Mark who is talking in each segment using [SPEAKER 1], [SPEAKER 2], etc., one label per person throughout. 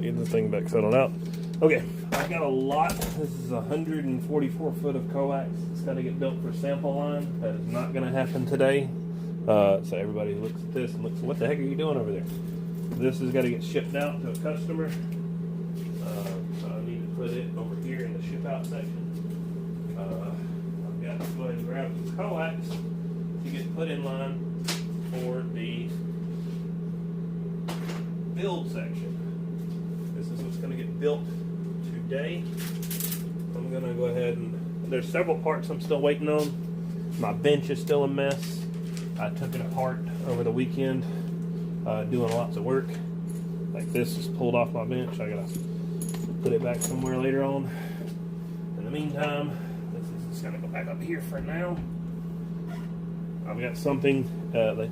[SPEAKER 1] Get this thing back settled out. Okay, I got a lot. This is 144 foot of coax. It's got to get built for sample line. That is not going to happen today. So everybody looks at this and looks, what the heck are you doing over there? This has got to get shipped out to a customer. So I need to put it over here in the ship out section. I've got to go ahead and grab some coax to get put in line for the build section. This is what's going to get built today. I'm going to go ahead and, there's several parts I'm still waiting on. My bench is still a mess. I took it apart over the weekend, doing lots of work. Like this is pulled off my bench. I gotta put it back somewhere later on. In the meantime, this is just gonna go back up here for now. I've got something,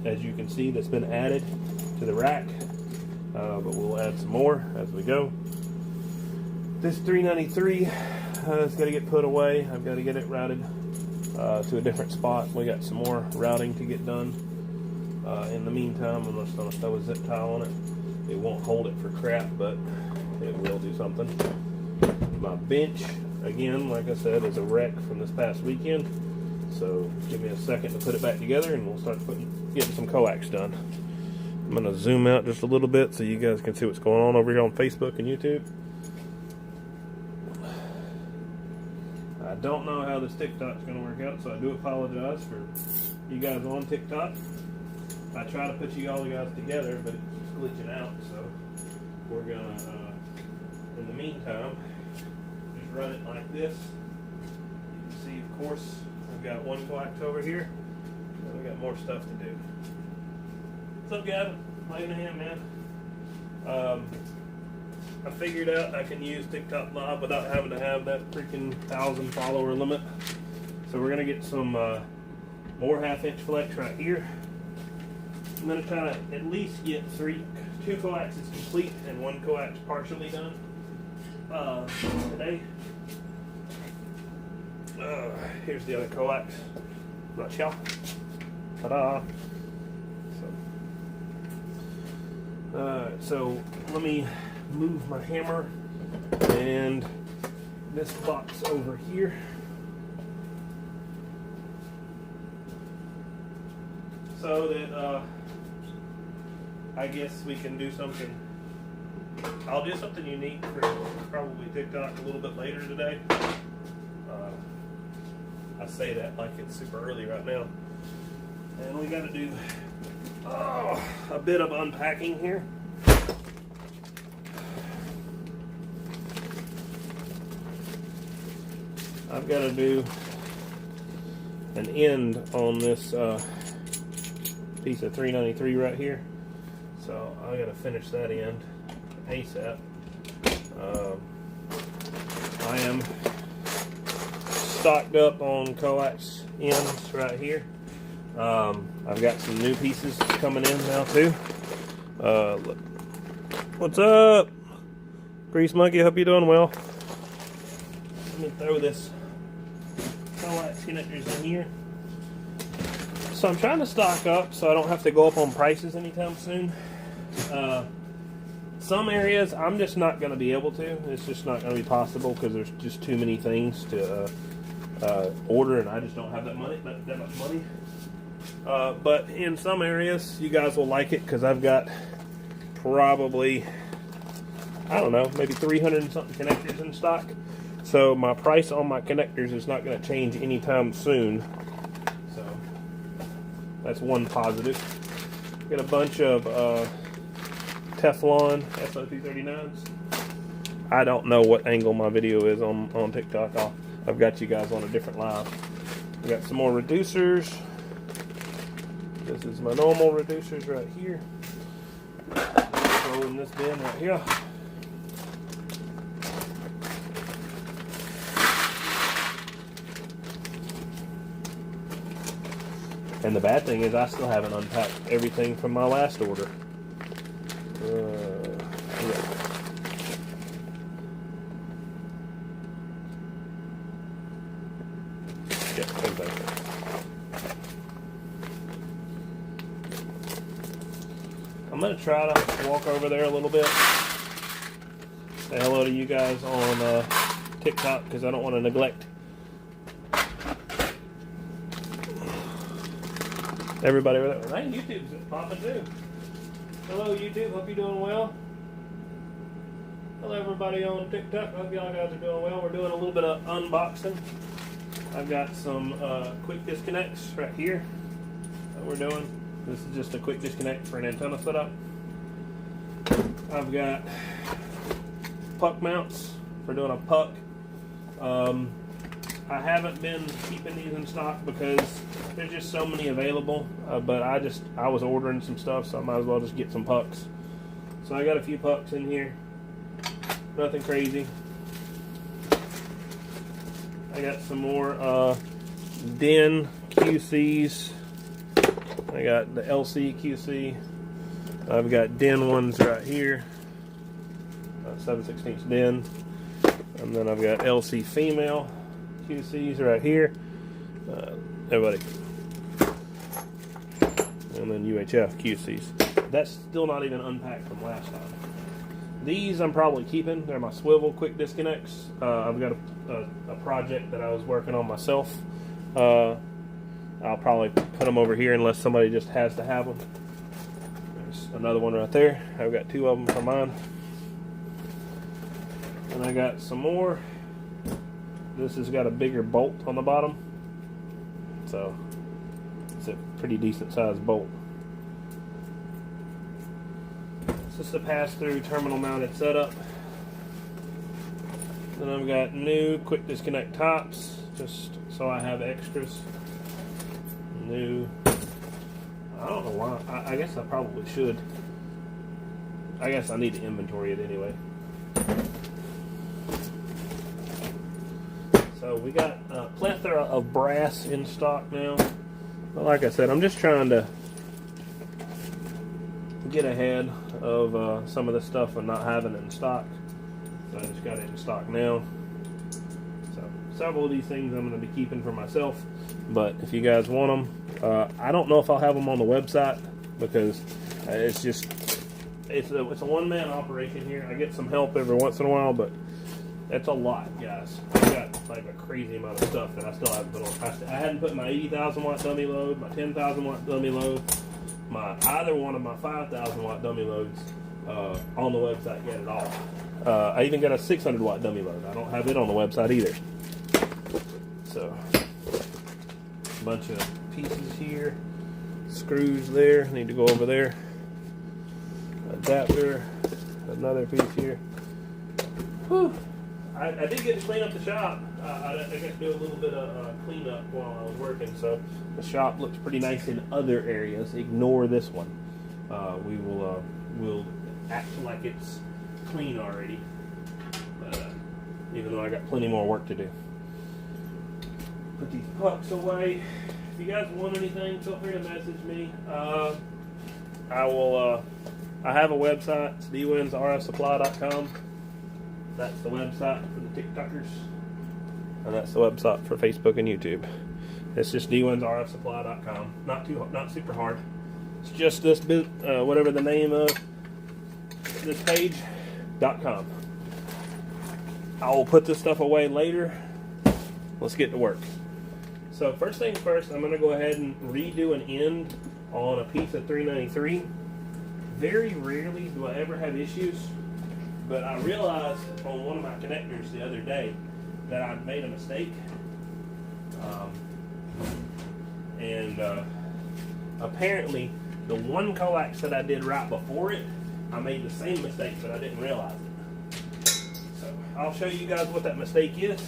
[SPEAKER 1] as you can see, that's been added to the rack, but we'll add some more as we go. This 393 has got to get put away. I've got to get it routed to a different spot. We got some more routing to get done. In the meantime, I'm just going to throw a zip tie on it. It won't hold it for crap, but it will do something. My bench, again, like I said, is a wreck from this past weekend. So give me a second to put it back together and we'll start getting some coax done. I'm going to zoom out just a little bit so you guys can see what's going on over here on Facebook and YouTube. I don't know how this TikTok's going to work out, so I do apologize for you guys on TikTok. I try to put you all guys together, but it keeps glitching out, so we're going to, in the meantime, just run it like this. You can see, of course, I've got one coax over here, and we got more stuff to do. What's up, Gavin? Laying a hand, man. I figured out I can use TikTok Live without having to have that freaking 1,000 follower limit. So we're going to get some more 1/2-inch flex right here. I'm going to try to at least get 2 coaxes complete and 1 coax partially done today. Here's the other coax. Right, y'all. Ta-da! So let me move my hammer and this box over here. So that I guess we can do something. I'll do something unique for probably TikTok a little bit later today. I say that like it's super early right now. And we got to do a bit of unpacking here. I've got to do an end on this piece of 393 right here, so I got to finish that end ASAP. I am stocked up on coax ends right here. I've got some new pieces coming in now too. Look. What's up, Grease Monkey? Hope you're doing well. Let me throw this coax connectors in here. So I'm trying to stock up so I don't have to go up on prices anytime soon. Some areas I'm just not going to be able to. It's just not going to be possible because there's just too many things to order, and I just don't have that much money. But in some areas, you guys will like it because I've got probably, I don't know, maybe 300 and something connectors in stock. So my price on my connectors is not going to change anytime soon. So that's one positive. Got a bunch of Teflon SOP39s. I don't know what angle my video is on TikTok. I've got you guys on a different live. We got some more reducers. This is my normal reducers right here. Go in this bin right here. And the bad thing is I still haven't unpacked everything from my last order. I'm going to try to walk over there a little bit say hello to you guys on TikTok because I don't want to neglect everybody over there. Hey, YouTube's popping too. Hello, YouTube. Hope you're doing well. Hello, everybody on TikTok. Hope y'all guys are doing well. We're doing a little bit of unboxing. I've got some quick disconnects right here that we're doing. This is just a quick disconnect for an antenna setup. I've got puck mounts for doing a puck. I haven't been keeping these in stock because there's just so many available, but I was ordering some stuff, so I might as well just get some pucks. So I got a few pucks in here, nothing crazy. I got some more DIN QCs. I got the LC QC. I've got DIN ones right here, 7/16 DIN, and then I've got LC female QCs right here, everybody, and then UHF QCs. That's still not even unpacked from last time. These I'm probably keeping. They're my swivel quick disconnects. I've got a project that I was working on myself. I'll probably put them over here unless somebody just has to have them. There's another one right there. I've got two of them for mine. And I got some more. This has got a bigger bolt on the bottom, so it's a pretty decent sized bolt. It's just a pass-through terminal mounted setup. Then I've got new quick disconnect tops, just so I have extras. New. I don't know why. I guess I probably should. I guess I need to inventory it anyway. So we got a plethora of brass in stock now. But like I said, I'm just trying to get ahead of some of this stuff and not having it in stock. So I just got it in stock now. So several of these things I'm going to be keeping for myself. But if you guys want them, I don't know if I'll have them on the website because it's a one-man operation here. I get some help every once in a while, but it's a lot, guys. I've got like a crazy amount of stuff that I still haven't put on. I hadn't put my 80,000 watt dummy load, my 10,000 watt dummy load, either one of my 5,000 watt dummy loads on the website yet at all. I even got a 600 watt dummy load. I don't have it on the website either. So, a bunch of pieces here, screws there. Need to go over there. Adapter, another piece here. Whew. I did get to clean up the shop. I got to do a little bit of cleanup while I was working, so the shop looks pretty nice in other areas. Ignore this one. We'll act like it's clean already, but even though I got plenty more work to do. Put these pucks away. If you guys want anything, feel free to message me. I will. I have a website. It's dwinsrfsupply.com. That's the website for the TikTokers, and that's the website for Facebook and YouTube. It's just dwinsrfsupply.com. Not super hard. It's just this bit, whatever the name of this page.com. I will put this stuff away later. Let's get to work. So first things first, I'm going to go ahead and redo an end on a piece of 393. Very rarely do I ever have issues. But I realized on one of my connectors the other day that I'd made a mistake. Apparently the one coax that I did right before it, I made the same mistake, but I didn't realize it. So I'll show you guys what that mistake is,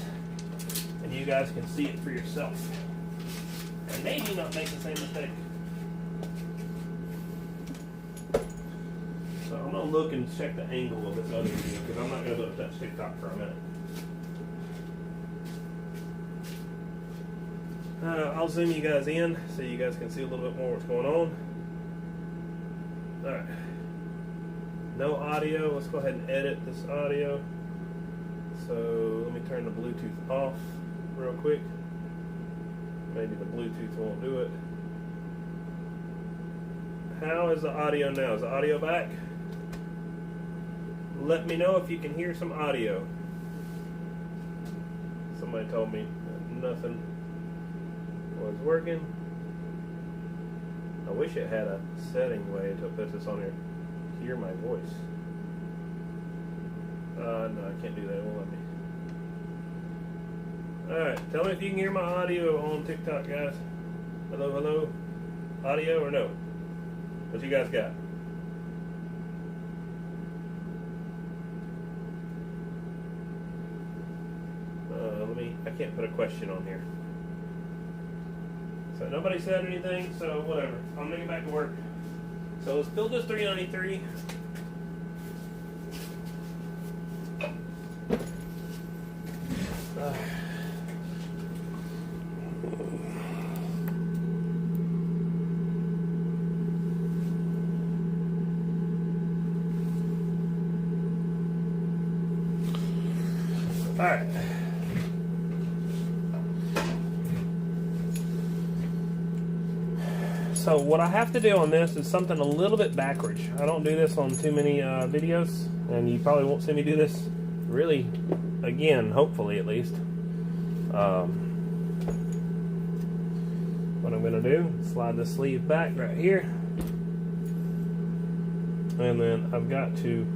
[SPEAKER 1] and you guys can see it for yourself. And maybe not make the same mistake. So I'm going to look and check the angle of this other video because I'm not going to be able to touch TikTok for a minute. I'll zoom you guys in so you guys can see a little bit more what's going on. Alright. No audio. Let's go ahead and edit this audio. So let me turn the Bluetooth off real quick. Maybe the Bluetooth won't do it. How is the audio now? Is the audio back? let me know if you can hear some audio. Somebody told me that nothing was working. I wish it had a setting way to put this on here. Hear my voice. No, I can't do that. It won't let me. Alright, tell me if you can hear my audio on TikTok, guys. Hello, hello. Audio or no? What you guys got? I can't put a question on here. So nobody said anything, so whatever. I'm gonna get back to work. So let's build this 393. All right. So what I have to do on this is something a little bit backwards. I don't do this on too many videos, and you probably won't see me do this really again, hopefully at least. What I'm going to do, slide the sleeve back right here, and then I've got to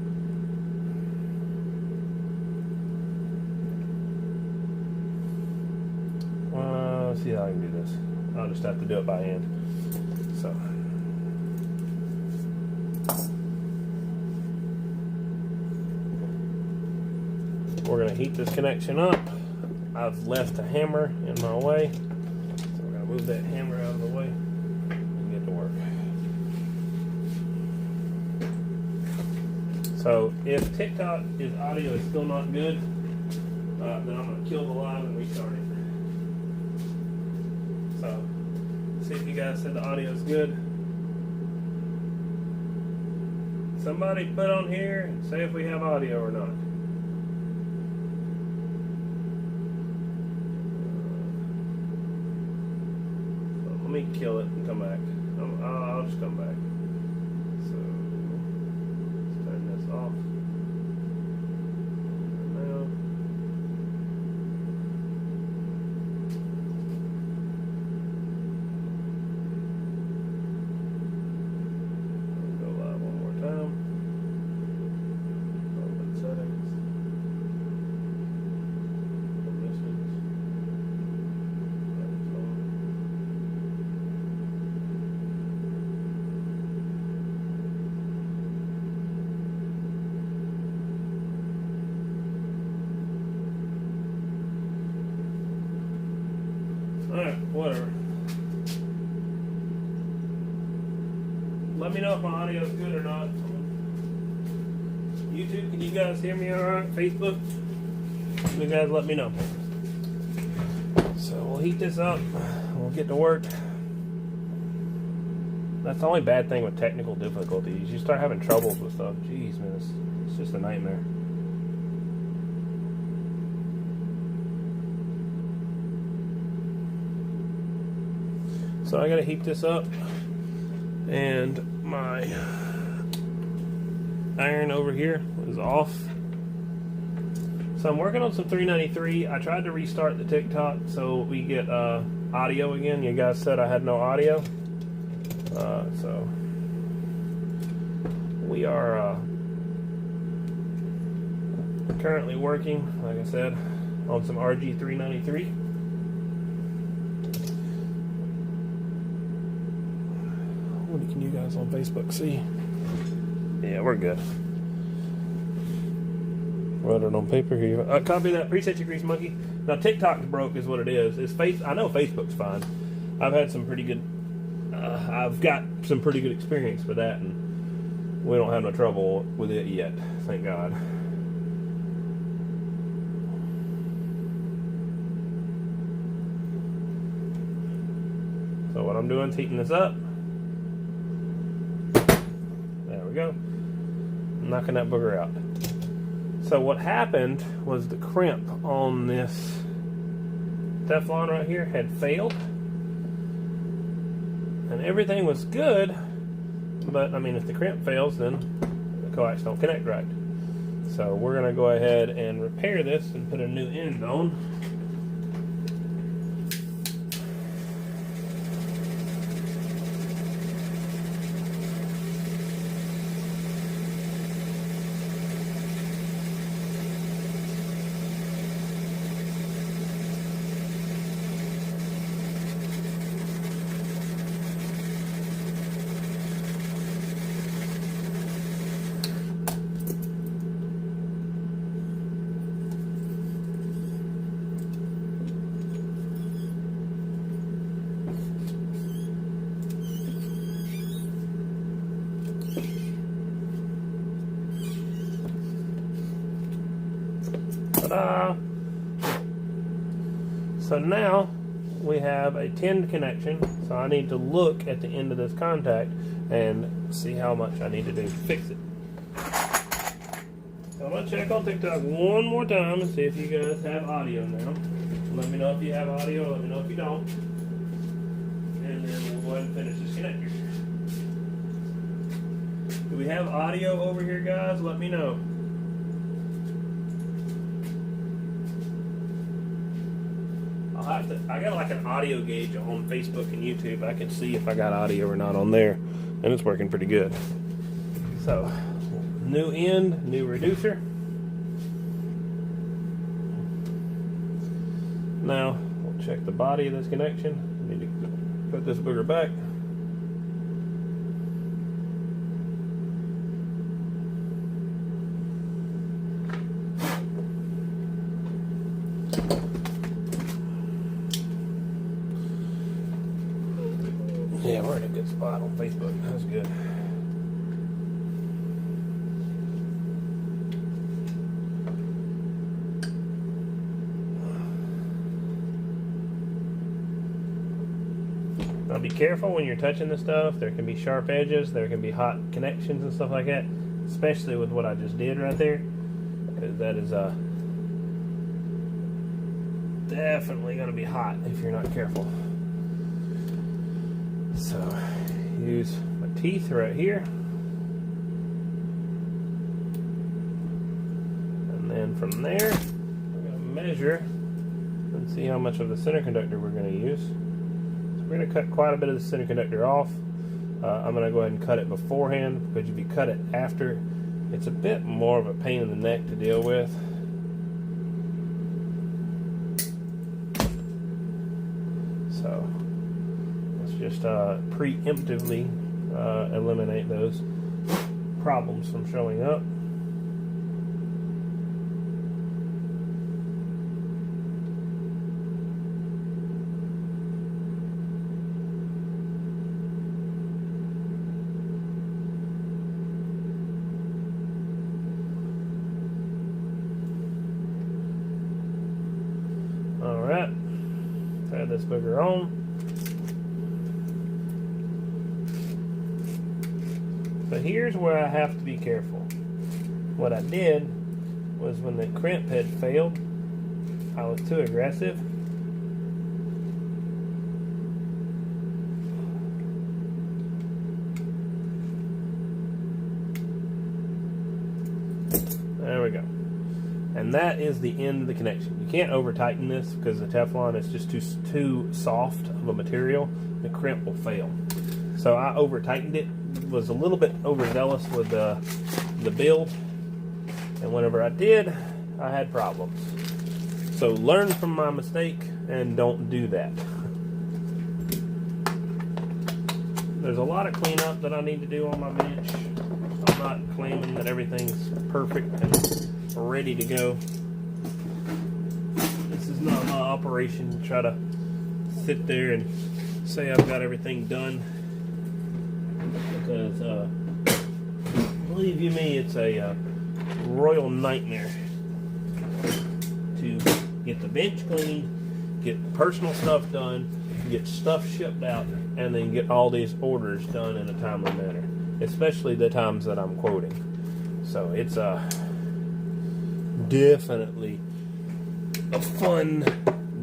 [SPEAKER 1] let's see how I can do this. I'll just have to do it by hand. So we're going to heat this connection up. I've left a hammer in my way, so we're going to move that hammer out of the way and get to work. So if TikTok audio is still not good, then I'm going to kill the live and restart it. So see if you guys said the audio is good. Somebody put on here and say if we have audio or not. So let me kill it and come back. I'll just come back. So let's turn this off. Now. Alright, whatever. Let me know if my audio is good or not. YouTube, can you guys hear me alright? Facebook? You guys let me know. So we'll heat this up. We'll get to work. That's the only bad thing with technical difficulties. You start having troubles with stuff. Jeez, man, it's just a nightmare. So I gotta heat this up, and my iron over here is off. So I'm working on some 393. I tried to restart the TikTok so we get audio again. You guys said I had no audio, so we are currently working, like I said, on some RG 393. What can you guys on Facebook see? Yeah, we're good. Wrote it on paper here. Copy that. Appreciate you, Grease Monkey. Now TikTok's broke, is what it is. I know Facebook's fine. I've had some pretty good. I've got some pretty good experience with that, and we don't have no trouble with it yet. Thank God. So what I'm doing is heating this up. Go, knocking that booger out. So what happened was the crimp on this Teflon right here had failed, and everything was good, but I mean, if the crimp fails, then the coax don't connect right. So we're going to go ahead and repair this and put a new end on. Ta-da! So now we have a tinned connection, so I need to look at the end of this contact and see how much I need to do to fix it. So I'm going to check on TikTok one more time and see if you guys have audio now. Let me know if you have audio, let me know if you don't. And then we'll go ahead and finish this connector. Do we have audio over here, guys? Let me know. I got like an audio gauge on Facebook and YouTube. I can see if I got audio or not on there, and it's working pretty good. So, new end, new reducer. Now, we'll check the body of this connection. I need to put this booger back. Yeah, we're in a good spot on Facebook. That's good. Now be careful when you're touching this stuff. There can be sharp edges, there can be hot connections and stuff like that, especially with what I just did right there, because that is definitely going to be hot if you're not careful. So, use my teeth right here, and then from there, we're going to measure and see how much of the center conductor we're going to use. So we're going to cut quite a bit of the center conductor off. I'm going to go ahead and cut it beforehand, because if you cut it after, it's a bit more of a pain in the neck to deal with. So, just preemptively eliminate those problems from showing up. Alright, add this booger on. So here's where I have to be careful. What I did was, when the crimp head failed, I was too aggressive. There we go. And that is the end of the connection. You can't over tighten this, because the Teflon is just too soft of a material. The crimp will fail. So I over tightened it. Was a little bit overzealous with the build, and whenever I did, I had problems. So learn from my mistake and don't do that. There's a lot of cleanup that I need to do on my bench. I'm not claiming that everything's perfect and ready to go. This is not my operation to try to sit there and say I've got everything done. Because, believe you me, it's a royal nightmare to get the bench clean, get personal stuff done, get stuff shipped out, and then get all these orders done in a timely manner, especially the times that I'm quoting. So it's definitely a fun,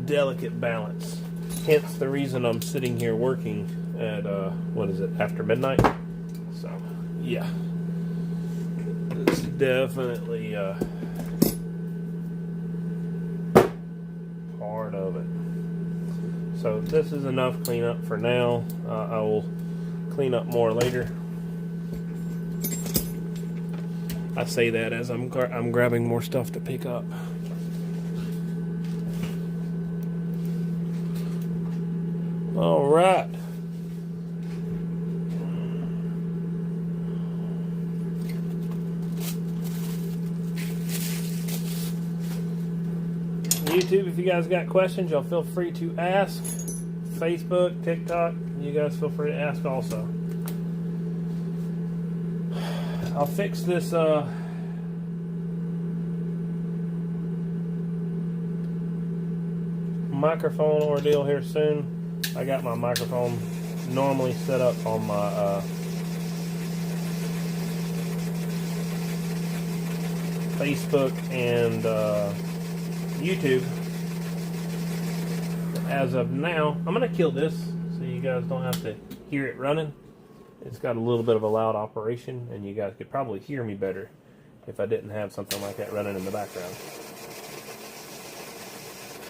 [SPEAKER 1] delicate balance. Hence the reason I'm sitting here working at, what is it, after midnight? So, yeah. Let's definitely part of it. So this is enough cleanup for now. I will clean up more later. I say that as I'm grabbing more stuff to pick up. All right. YouTube, if you guys got questions, y'all feel free to ask. Facebook, TikTok, you guys feel free to ask also. I'll fix this microphone ordeal here soon. I got my microphone normally set up on my Facebook and YouTube. As of now, I'm going to kill this so you guys don't have to hear it running. It's got a little bit of a loud operation, and you guys could probably hear me better if I didn't have something like that running in the background.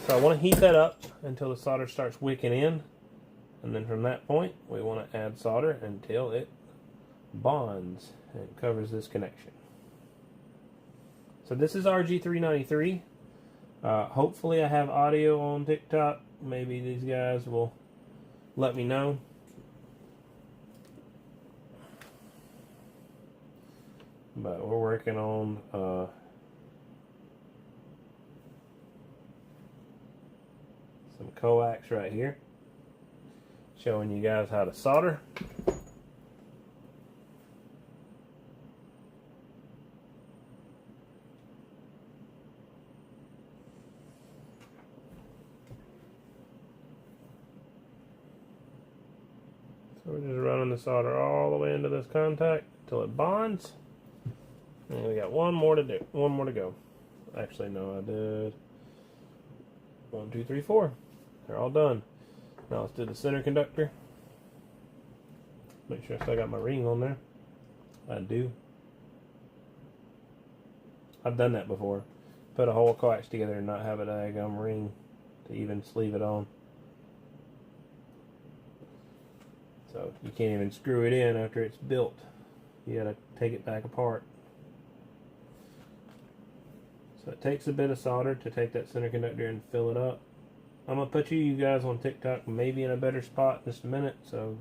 [SPEAKER 1] So I want to heat that up until the solder starts wicking in, and then from that point we want to add solder until it bonds and covers this connection. So this is RG393. Hopefully I have audio on TikTok. Maybe these guys will let me know. But we're working on some coax right here, showing you guys how to solder. So we're just running the solder all the way into this contact until it bonds. And we got one more to do. One more to go. Actually, no, I did 1, 2, 3, 4. They're all done. Now let's do the center conductor. Make sure I still got my ring on there. I do. I've done that before. Put a whole coax together and not have a diagram ring to even sleeve it on. So you can't even screw it in after it's built. You gotta take it back apart. So it takes a bit of solder to take that center conductor and fill it up. I'm going to put you guys on TikTok maybe in a better spot in just a minute, so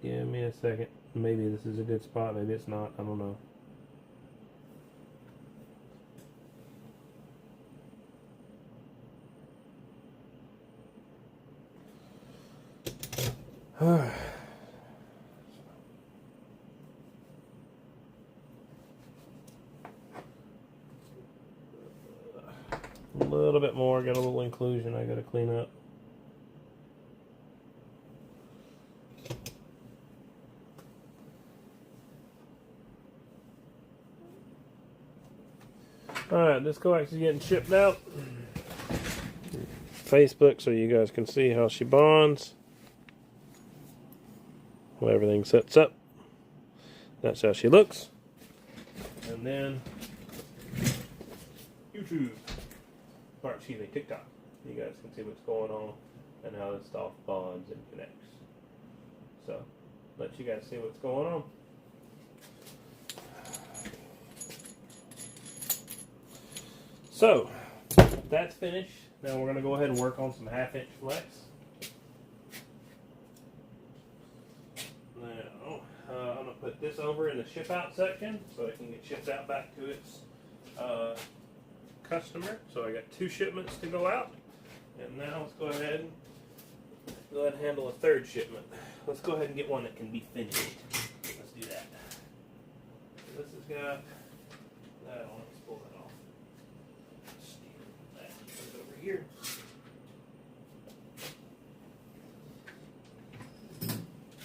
[SPEAKER 1] give me a second. Maybe this is a good spot, maybe it's not, I don't know. A little bit more, got a little inclusion I gotta clean up. Alright, this coax is getting shipped out. Facebook so you guys can see how she bonds. Well, everything sets up. That's how she looks. And then YouTube. Or excuse me, TikTok. You guys can see what's going on and how this stuff bonds and connects. So, let you guys see what's going on. So, that's finished. Now we're going to go ahead and work on some 1/2" flex. Now, I'm going to put this over in the ship out section so it can get shipped out back to its customer. So I got 2 shipments to go out, and now let's go ahead and handle a 3rd shipment. Let's go ahead and get one that can be finished. Let's do that. So this has got that on. Let's pull that off. That goes over here.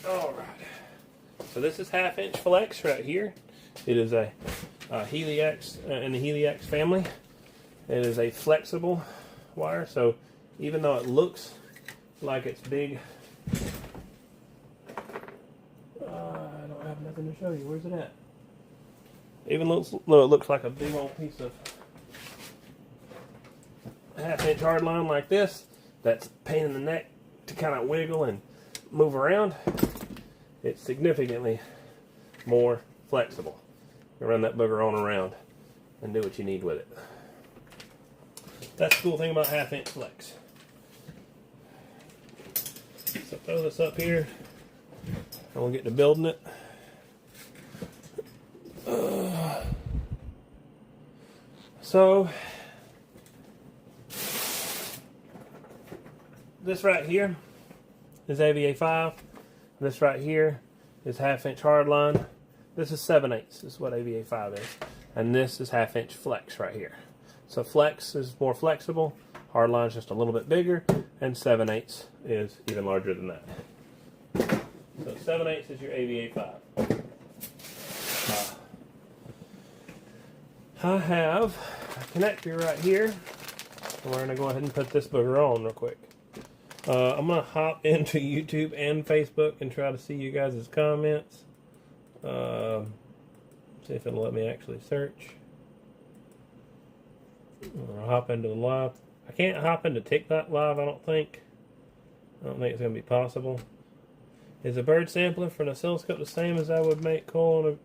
[SPEAKER 1] All right. So this is 1/2" flex right here. It is a Helix in the Helix family. It is a flexible wire, so even though it looks like it's big, I don't have nothing to show you. Where's it at? Even though it looks like a big old piece of 1/2-inch hardline like this, that's a pain in the neck to kind of wiggle and move around. It's significantly more flexible. You run that booger on around and do what you need with it. That's the cool thing about 1/2-inch flex. So throw this up here and we'll get to building it. So this right here is AVA 5. This right here is 1/2-inch hardline. This is 7/8. This is what AVA 5 is. And this is 1/2-inch flex right here. So flex is more flexible. Hardline is just a little bit bigger. And 7/8 is even larger than that. So 7/8 is your AVA 5. I have a connector right here. We're going to go ahead and put this booger on real quick. I'm going to hop into YouTube and Facebook and try to see you guys' comments. See if it'll let me actually search. I'll hop into the live. I can't hop into TikTok live, I don't think. I don't think it's going to be possible. Is a bird sampler for an oscilloscope the same as I would make coal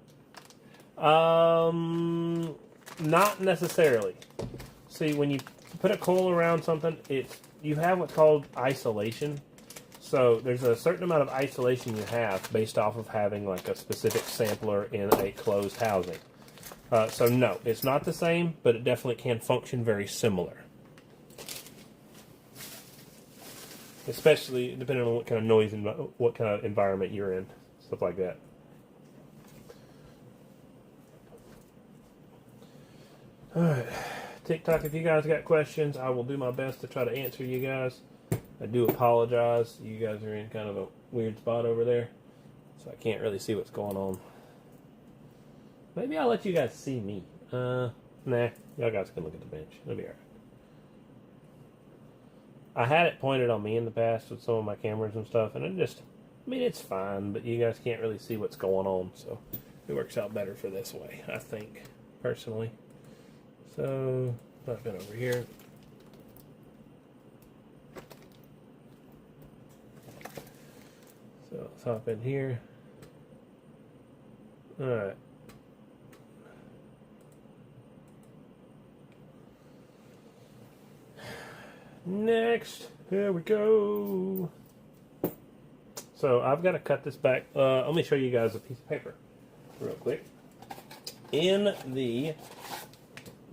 [SPEAKER 1] on a... Not necessarily. See, when you put a coil around something, you have what's called isolation. So there's a certain amount of isolation you have based off of having like a specific sampler in a closed housing. So no, it's not the same, but it definitely can function very similar. Especially depending on what kind of noise and what kind of environment you're in, stuff like that. Alright, TikTok, if you guys got questions, I will do my best to try to answer you guys. I do apologize. You guys are in kind of a weird spot over there, so I can't really see what's going on. Maybe I'll let you guys see me. Nah, y'all guys can look at the bench. It'll be alright. I had it pointed on me in the past with some of my cameras and stuff, and it's fine, but you guys can't really see what's going on, so it works out better for this way, I think, personally. So, hop in over here. So, let's hop in here. Alright. Next, here we go. So, I've got to cut this back. Let me show you guys a piece of paper real quick. In the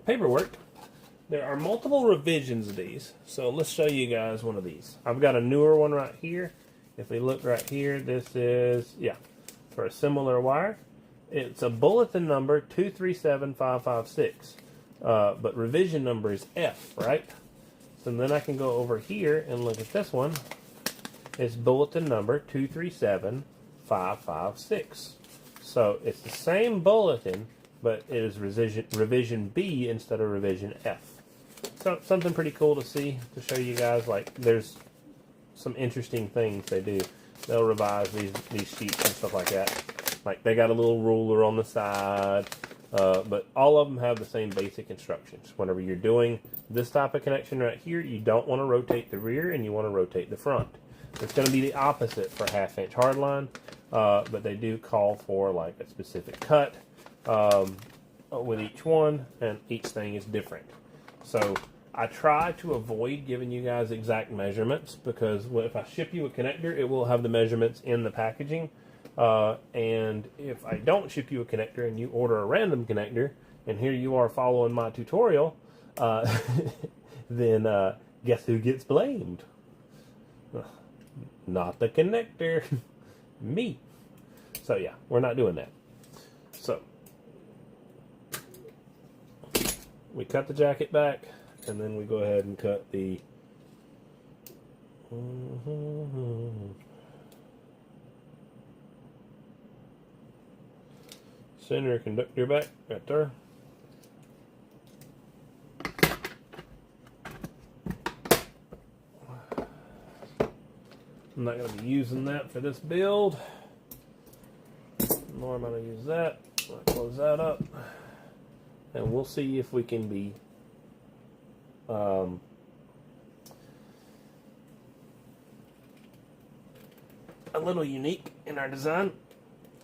[SPEAKER 1] paperwork, there are multiple revisions of these. So let's show you guys one of these. I've got a newer one right here. If we look right here, this is, for a similar wire. It's a bulletin number 237556. But revision number is F, right? So then I can go over here and look at this one. It's bulletin number 237556. So it's the same bulletin, but it is revision B instead of revision F. So something pretty cool to see, to show you guys, like, there's some interesting things they do. They'll revise these sheets and stuff like that. Like, they got a little ruler on the side, but all of them have the same basic instructions. Whenever you're doing this type of connection right here, you don't want to rotate the rear and you want to rotate the front. It's going to be the opposite for 1/2-inch hardline, but they do call for like a specific cut with each one, and each thing is different. So I try to avoid giving you guys exact measurements, because if I ship you a connector, it will have the measurements in the packaging. And if I don't ship you a connector and you order a random connector, and here you are following my tutorial, then guess who gets blamed? Not the connector, me. So yeah, we're not doing that. So we cut the jacket back, and then we go ahead and cut the center conductor back right there. I'm not going to be using that for this build, nor am I going to use that. close that up, and we'll see if we can be a little unique in our design,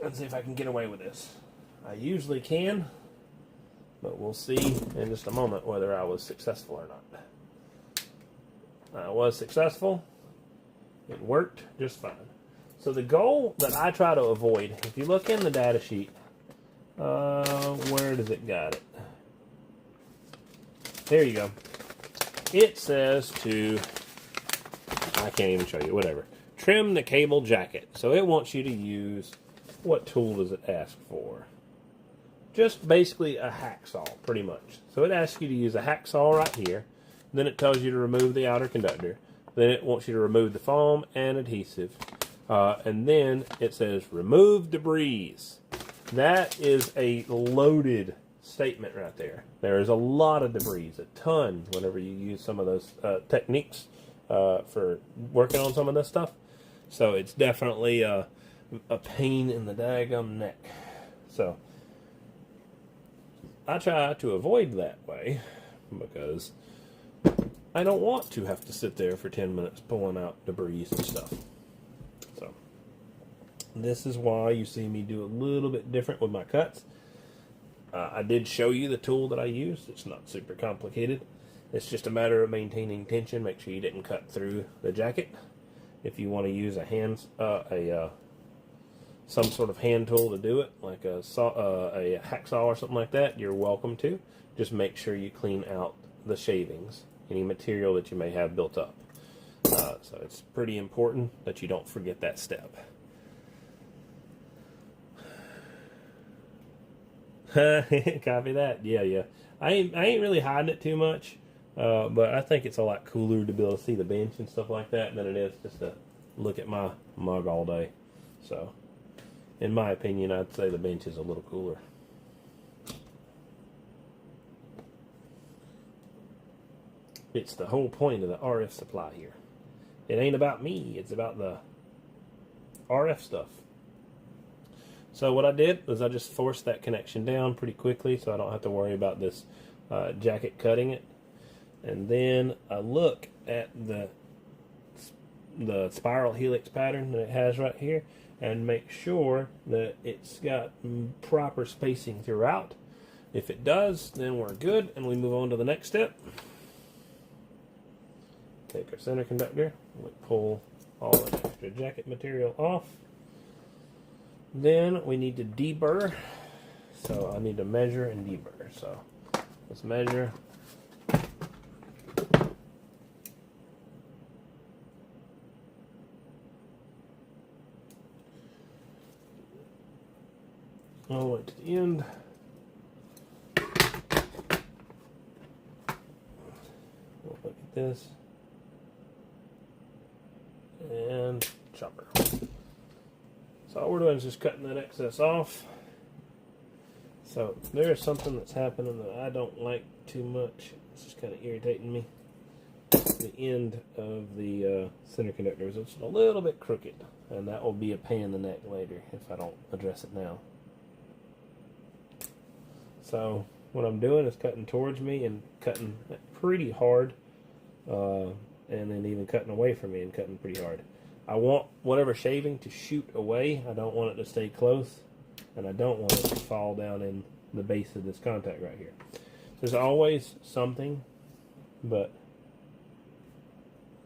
[SPEAKER 1] and see if I can get away with this. I usually can, but we'll see in just a moment whether I was successful or not. I was successful. It worked just fine. So the goal that I try to avoid, if you look in the data sheet, where does it got it? There you go. It says to, I can't even show you, whatever. Trim the cable jacket. So it wants you to use, what tool does it ask for? Just basically a hacksaw, pretty much. So it asks you to use a hacksaw right here. Then it tells you to remove the outer conductor. Then it wants you to remove the foam and adhesive. And then it says remove debris. That is a loaded statement right there. There is a lot of debris, a ton, whenever you use some of those techniques for working on some of this stuff. So it's definitely a pain in the daggum neck. So I try to avoid that way because I don't want to have to sit there for 10 minutes pulling out debris and stuff. So this is why you see me do a little bit different with my cuts. I did show you the tool that I used. It's not super complicated. It's just a matter of maintaining tension. Make sure you didn't cut through the jacket. If you want to use some sort of hand tool to do it, like a hacksaw or something like that, you're welcome to. Just make sure you clean out the shavings, any material that you may have built up. So it's pretty important that you don't forget that step. Copy that. Yeah. I ain't really hiding it too much, but I think it's a lot cooler to be able to see the bench and stuff like that than it is just to look at my mug all day. So, in my opinion, I'd say the bench is a little cooler. It's the whole point of the RF supply here. It ain't about me, it's about the RF stuff. So what I did was I just forced that connection down pretty quickly so I don't have to worry about this jacket cutting it. And then I look at the spiral helix pattern that it has right here and make sure that it's got proper spacing throughout. If it does, then we're good and we move on to the next step. Take our center conductor, we pull all the extra jacket material off. Then we need to deburr. So I need to measure and deburr. So let's measure. All the way to the end. We'll look at this. And chopper. So all we're doing is just cutting that excess off. So there's something that's happening that I don't like too much. It's just kind of irritating me. The end of the center conductor is just a little bit crooked, and that will be a pain in the neck later if I don't address it now. So what I'm doing is cutting towards me and cutting pretty hard, and then even cutting away from me and cutting pretty hard. I want whatever shaving to shoot away. I don't want it to stay close, and I don't want it to fall down in the base of this contact right here. There's always something, but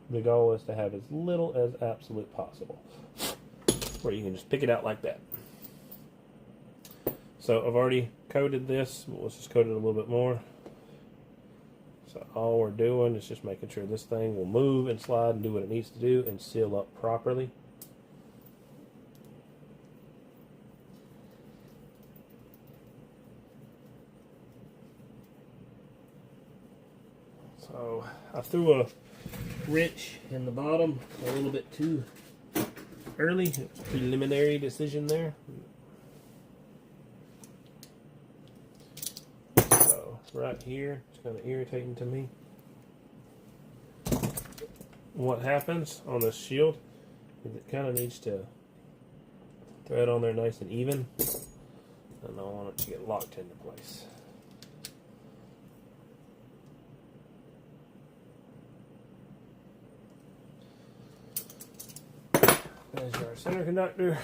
[SPEAKER 1] the goal is to have as little as absolute possible, where you can just pick it out like that. So I've already coated this, but let's just coat it a little bit more. So all we're doing is just making sure this thing will move and slide and do what it needs to do and seal up properly. So I threw a wrench in the bottom a little bit too early. It was a preliminary decision there. So right here, it's kind of irritating to me. What happens on this shield is it kind of needs to thread on there nice and even. and I want it to get locked into place. There's our center conductor.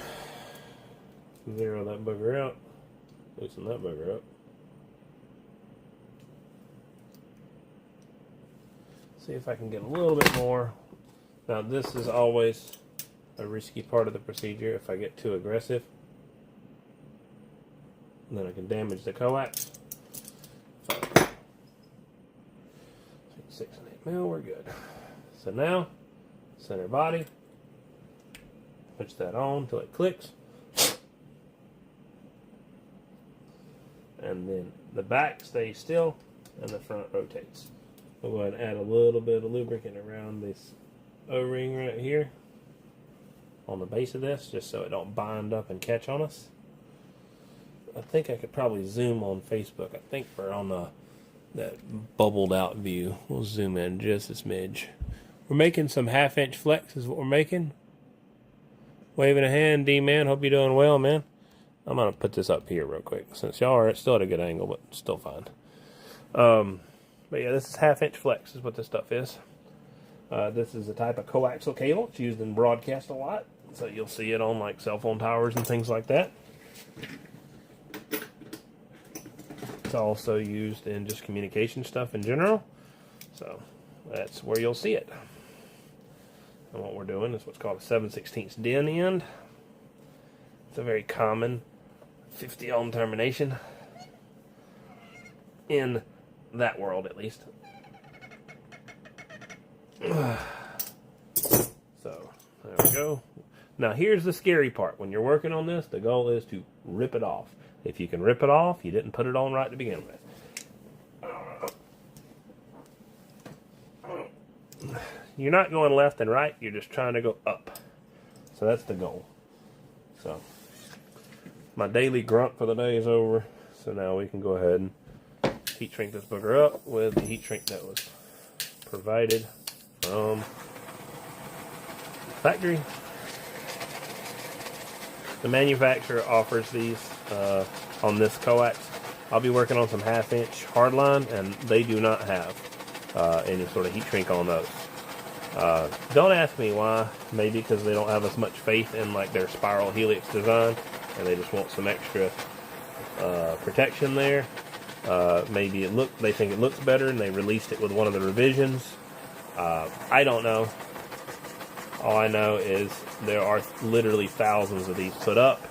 [SPEAKER 1] Zero that bugger out. Loosen that bugger up. See if I can get a little bit more. Now this is always a risky part of the procedure. If I get too aggressive, then I can damage the coax. 6 and 8 mil, we're good. So now, center body. Push that on until it clicks. And then the back stays still and the front rotates. We'll go ahead and add a little bit of lubricant around this O-ring right here on the base of this, just so it don't bind up and catch on us. I think I could probably zoom on Facebook. I think we're on that bubbled out view. We'll zoom in just a smidge. We're making some 1/2 inch flex is what we're making. Waving a hand, D-man. Hope you're doing well, man. I'm going to put this up here real quick, since y'all are still at a good angle, but still fine. But yeah, this is 1/2 inch flex is what this stuff is. This is a type of coaxial cable. It's used in broadcast a lot, so you'll see it on like cell phone towers and things like that. It's also used in just communication stuff in general, so that's where you'll see it. And what we're doing is what's called a 7/16 DIN end. It's a very common 50 ohm termination in that world, at least. So there we go. Now here's the scary part. When you're working on this, the goal is to rip it off. If you can rip it off, you didn't put it on right to begin with. You're not going left and right, you're just trying to go up. So that's the goal. So my daily grunt for the day is over. So now we can go ahead and heat shrink this booger up with the heat shrink that was provided from factory. The manufacturer offers these on this coax. I'll be working on some 1/2 inch hardline, and they do not have any sort of heat shrink on those. Don't ask me why. Maybe because they don't have as much faith in like their spiral helix design, and they just want some extra protection there. Maybe they think it looks better, and they released it with one of the revisions. I don't know. All I know is there are literally thousands of these put up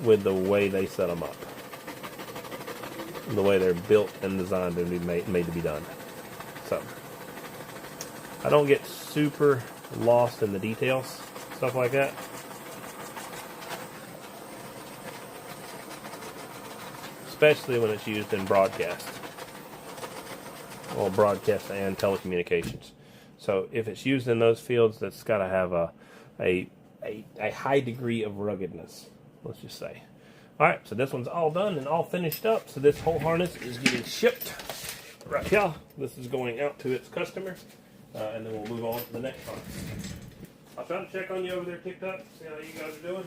[SPEAKER 1] with the way they set them up, the way they're built and designed to be made to be done. So I don't get super lost in the details, stuff like that. Especially when it's used in broadcast. Well, broadcast and telecommunications. So if it's used in those fields, that's got to have a high degree of ruggedness, let's just say. Alright, so this one's all done and all finished up. So this whole harness is getting shipped right here. This is going out to its customer. And then we'll move on to the next harness. I'll try to check on you over there, TikTok, see how you guys are doing.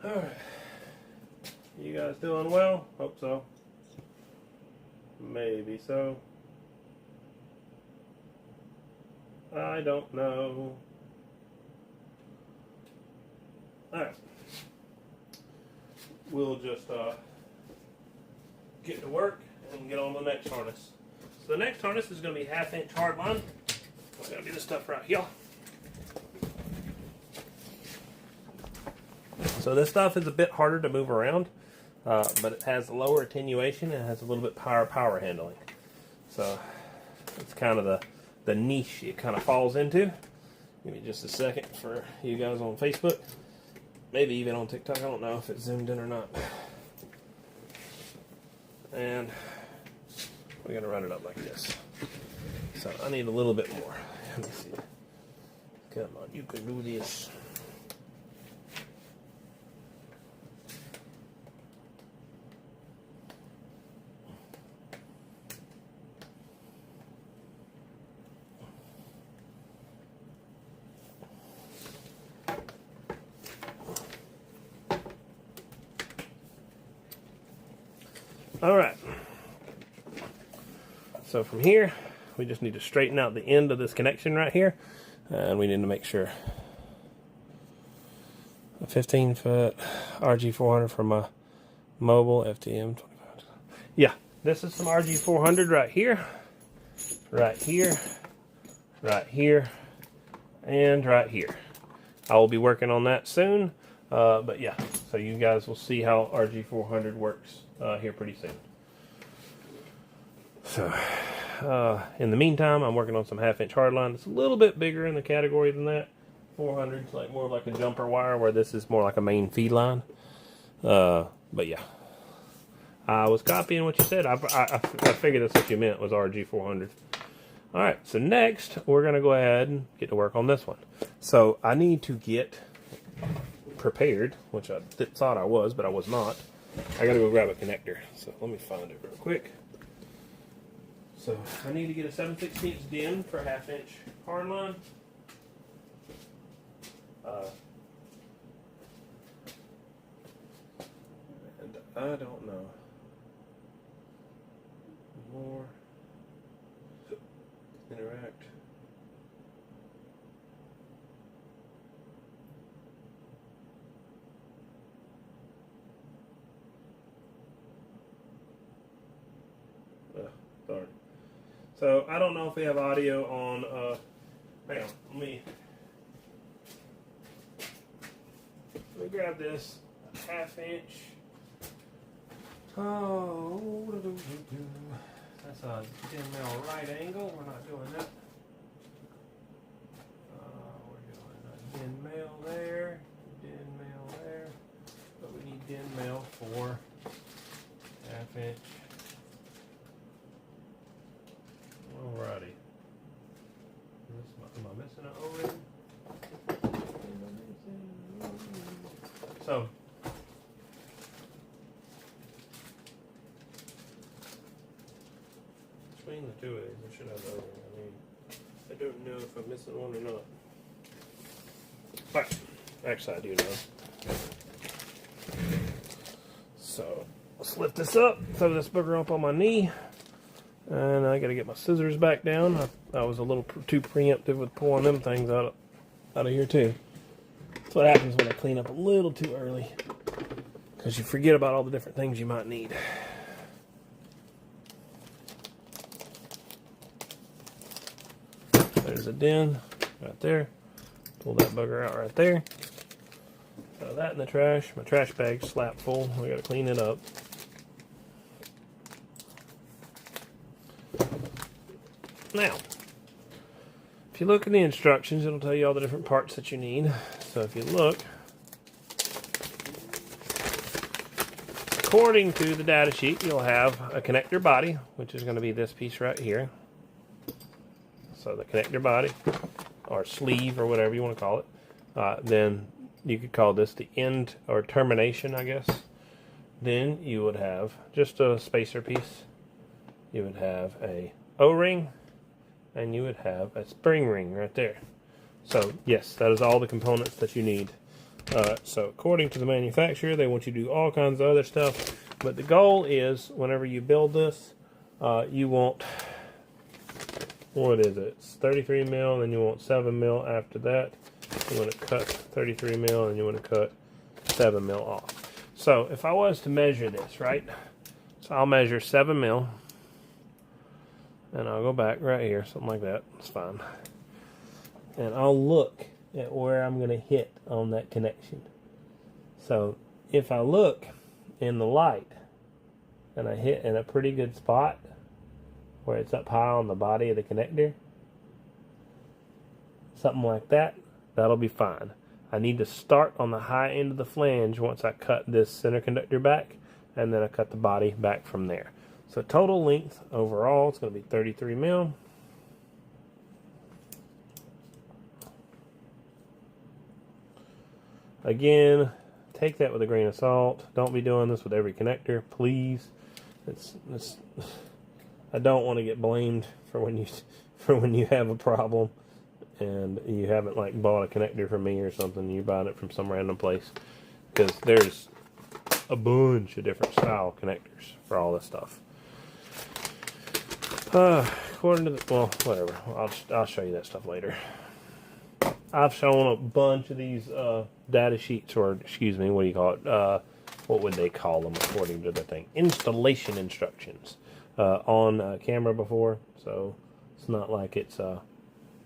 [SPEAKER 1] Alright. You guys doing well? Hope so. Maybe so. I don't know. Alright. We'll just get to work and get on to the next harness. So the next harness is going to be 1/2 inch hardline. It's going to be this stuff right here. So this stuff is a bit harder to move around, but it has lower attenuation and has a little bit power handling. So it's kind of the niche it kind of falls into. Give me just a second for you guys on Facebook. Maybe even on TikTok. I don't know if it's zoomed in or not. And we're going to run it up like this. So I need a little bit more. Let me see. Come on, you can do this. Alright. So from here, we just need to straighten out the end of this connection right here. And we need to make sure. A 15-foot RG400 for my mobile FTM 25. Yeah, this is some RG400 right here, right here, right here, and right here. I will be working on that soon, but yeah, so you guys will see how RG400 works here pretty soon. So, in the meantime, I'm working on some 1/2-inch hardline. It's a little bit bigger in the category than that. 400 is like more like a jumper wire, where this is more like a main feed line. But yeah, I was copying what you said. I figured that's what you meant was RG400. All right, so next we're gonna go ahead and get to work on this one. So I need to get prepared, which I thought I was, but I was not. I gotta go grab a connector. So let me find it real quick. So I need to get a 7/16 DIN for 1/2-inch hardline. And I don't know. More interact. Darn. So I don't know if we have audio on. Hang on, let me grab this 1/2-inch. Oh, that's a 10 mil right angle. We're not doing that. We're doing a 10 mil there, 10 mil there, but we need 10 mil for 1/2-inch. Alrighty. Am I missing an O-ring? So, between the two of these, I should have the O-ring. I mean, I don't know if I'm missing one or not. But, actually I do know. So, let's lift this up, throw this booger up on my knee. And I got to get my scissors back down. I was a little too preemptive with pulling them things out of here too. That's what happens when I clean up a little too early, because you forget about all the different things you might need. There's a DIN right there. Pull that bugger out right there. Throw that in the trash. My trash bag's slap full. I got to clean it up. Now, if you look at the instructions, it'll tell you all the different parts that you need. So if you look, according to the data sheet, you'll have a connector body, which is going to be this piece right here. So the connector body, or sleeve, or whatever you want to call it. Then you could call this the end or termination, I guess. Then you would have just a spacer piece. You would have a O-ring. And you would have a spring ring right there. So yes, that is all the components that you need. So according to the manufacturer, they want you to do all kinds of other stuff. But the goal is, whenever you build this, you want, what is it? It's 33 mil, and then you want 7 mil after that. You want to cut 33 mil, and you want to cut 7 mil off. So if I was to measure this, right? So I'll measure 7 mil. And I'll go back right here, something like that. It's fine. And I'll look at where I'm going to hit on that connection. So if I look in the light and I hit in a pretty good spot where it's up high on the body of the connector, something like that, that'll be fine. I need to start on the high end of the flange once I cut this center conductor back, and then I cut the body back from there. So total length overall, it's going to be 33 mil. Again, take that with a grain of salt. Don't be doing this with every connector, please. I don't want to get blamed for when you have a problem and you haven't like bought a connector from me or something. You're buying it from some random place, because there's a bunch of different style connectors for all this stuff. According to the, well, whatever. I'll show you that stuff later. I've shown a bunch of these data sheets, or excuse me, what do you call it? What would they call them according to the thing? Installation instructions on camera before, so it's not like it's a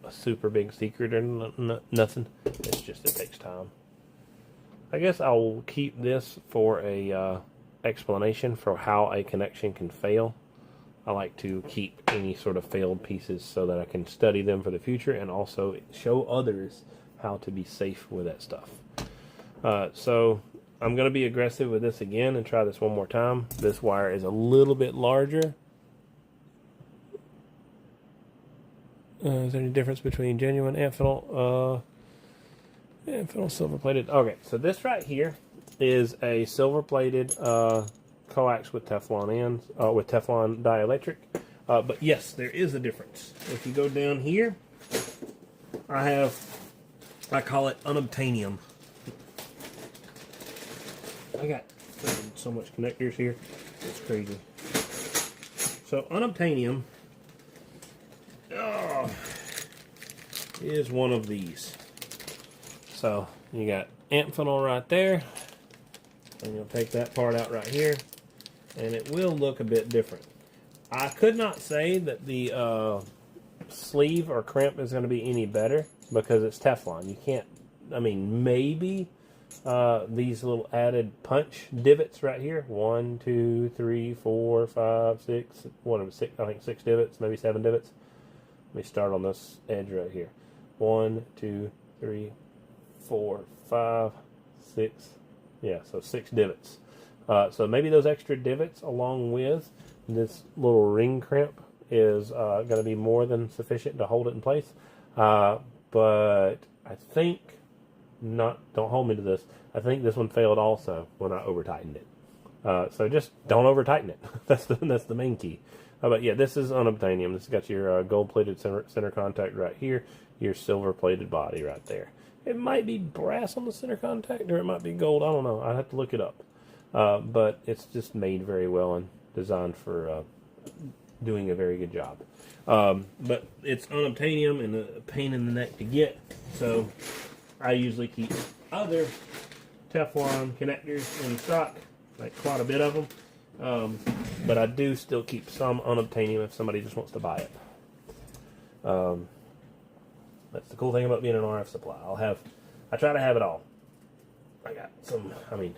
[SPEAKER 1] super big secret or nothing. It's just it takes time. I guess I'll keep this for a explanation for how a connection can fail. I like to keep any sort of failed pieces so that I can study them for the future and also show others how to be safe with that stuff. So I'm going to be aggressive with this again and try this one more time. This wire is a little bit larger. Is there any difference between genuine Amphenol? Amphenol silver plated. Okay, so this right here is a silver plated coax with Teflon ends, with Teflon dielectric. But yes, there is a difference. If you go down here, I call it unobtainium. I got so much connectors here, it's crazy. So unobtainium is one of these. So you got Amphenol right there, and you'll take that part out right here, and it will look a bit different. I could not say that the sleeve or crimp is going to be any better because it's Teflon. You can't, I mean, maybe these little added punch divots right here. 1, 2, 3, 4, 5, 6. One of 6, I think 6 divots, maybe 7 divots. Let me start on this edge right here. 1, 2, 3, 4, 5, 6. Yeah, so 6 divots. So maybe those extra divots along with this little ring crimp is going to be more than sufficient to hold it in place. But I think not. Don't hold me to this. I think this one failed also when I over tightened it. So just don't over tighten it. that's the main key. But yeah, this is unobtainium. This has got your gold plated center contact right here. Your silver plated body right there. It might be brass on the center contact, or it might be gold. I don't know. I have to look it up. But it's just made very well and designed for doing a very good job. But it's unobtainium and a pain in the neck to get. So I usually keep other Teflon connectors in stock, like quite a bit of them. But I do still keep some unobtainium if somebody just wants to buy it. That's the cool thing about being an RF supply. I try to have it all. I got some, I mean,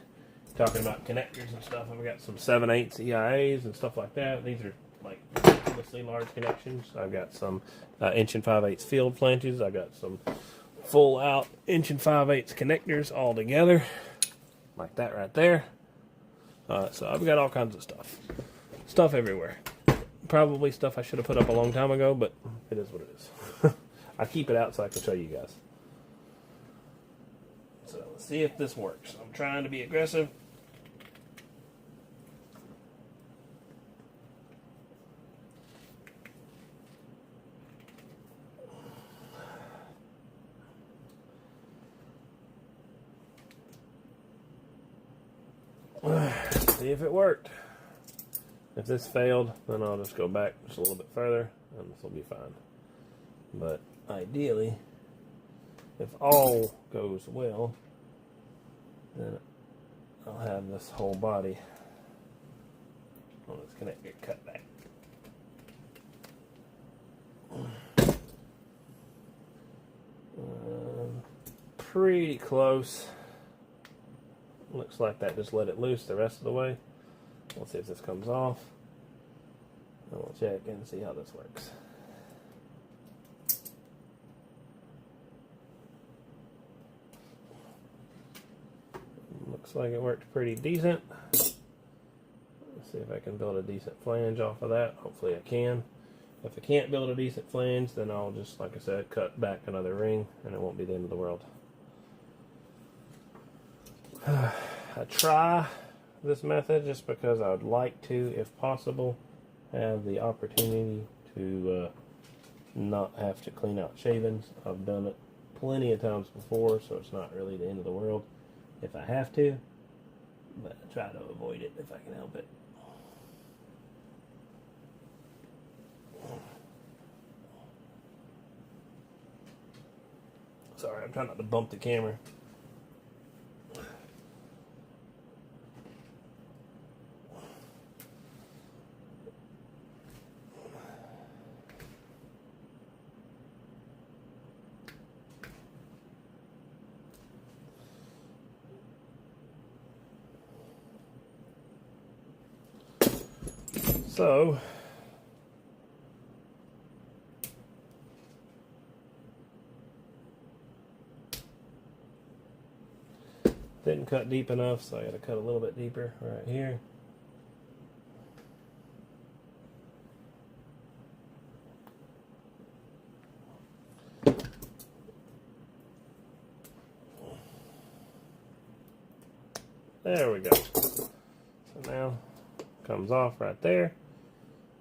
[SPEAKER 1] talking about connectors and stuff, I've got some 7/8 EIAs and stuff like that. These are like ridiculously large connections. I've got some 1 5/8 field flanges. I've got some full out 1 5/8 connectors all together, like that right there. So I've got all kinds of stuff everywhere. Probably stuff I should have put up a long time ago, but it is what it is. I keep it out so I can show you guys. So let's see if this works. I'm trying to be aggressive. See if it worked. If this failed, then I'll just go back just a little bit further and this will be fine. But ideally, if all goes well, then I'll have this whole body on this connector cut back. Pretty close. Looks like that just let it loose the rest of the way. We'll see if this comes off. And we'll check and see how this works. Looks like it worked pretty decent. Let's see if I can build a decent flange off of that. Hopefully I can. If I can't build a decent flange, then I'll just, like I said, cut back another ring and it won't be the end of the world. I try this method just because I would like to, if possible, have the opportunity to not have to clean out shavings. I've done it plenty of times before, so it's not really the end of the world if I have to. but I try to avoid it if I can help it. Sorry, I'm trying not to bump the camera. So, didn't cut deep enough, so I got to cut a little bit deeper right here. There we go. So now comes off right there.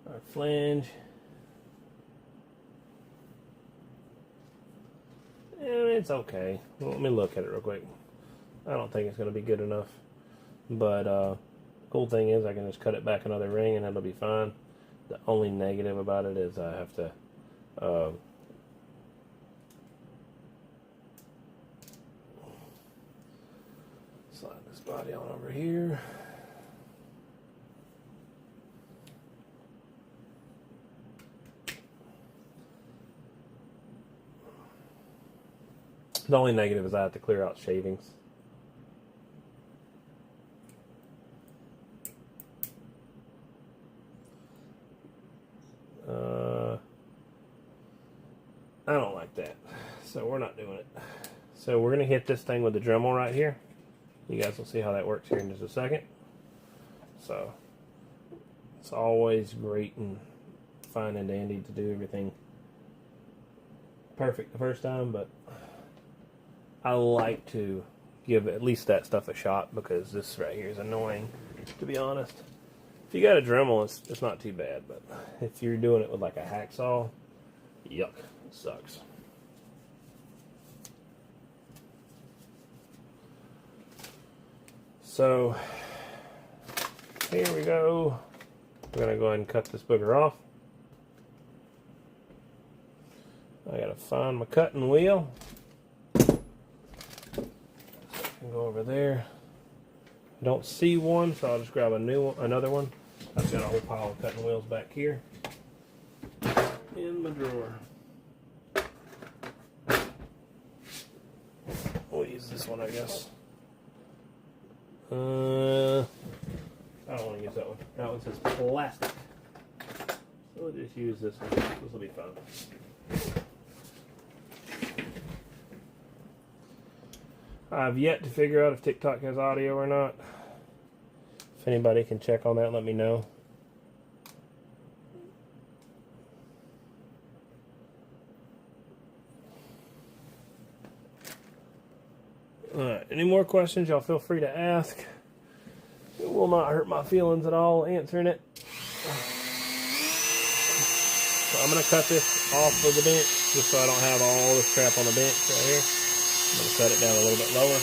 [SPEAKER 1] Our flange. And it's okay. Well, let me look at it real quick. I don't think it's going to be good enough. But cool thing is I can just cut it back another ring and it'll be fine. The only negative about it is I have to slide this body on over here. The only negative is I have to clear out shavings. I don't like that, so we're not doing it. So we're going to hit this thing with the Dremel right here. You guys will see how that works here in just a second. So it's always great and fine and dandy to do everything perfect the first time, but I like to give at least that stuff a shot because this right here is annoying, to be honest. If you got a Dremel, it's not too bad, but if you're doing it with like a hacksaw, yuck, it sucks. So here we go. We're gonna go ahead and cut this booger off. I gotta find my cutting wheel. Go over there. I don't see one, so I'll just grab another one. I've got a whole pile of cutting wheels back here in my drawer. We'll use this one, I guess. I don't want to use that one. That one says plastic. So we'll just use this one. This will be fun. I've yet to figure out if TikTok has audio or not. If anybody can check on that, let me know. Alright, any more questions, y'all feel free to ask. It will not hurt my feelings at all answering it. So I'm going to cut this off of the bench just so I don't have all this crap on the bench right here. I'm going to cut it down a little bit lower.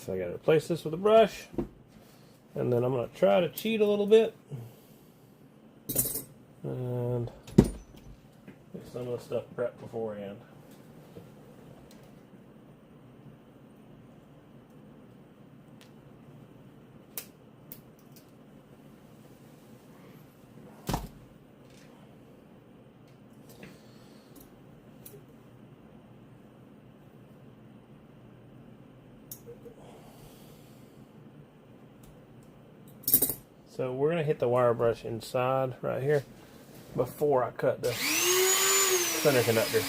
[SPEAKER 1] So I got to replace this with a brush, and then I'm going to try to cheat a little bit and get some of the stuff prepped beforehand. So we're going to hit the wire brush inside right here before I cut the center conductor.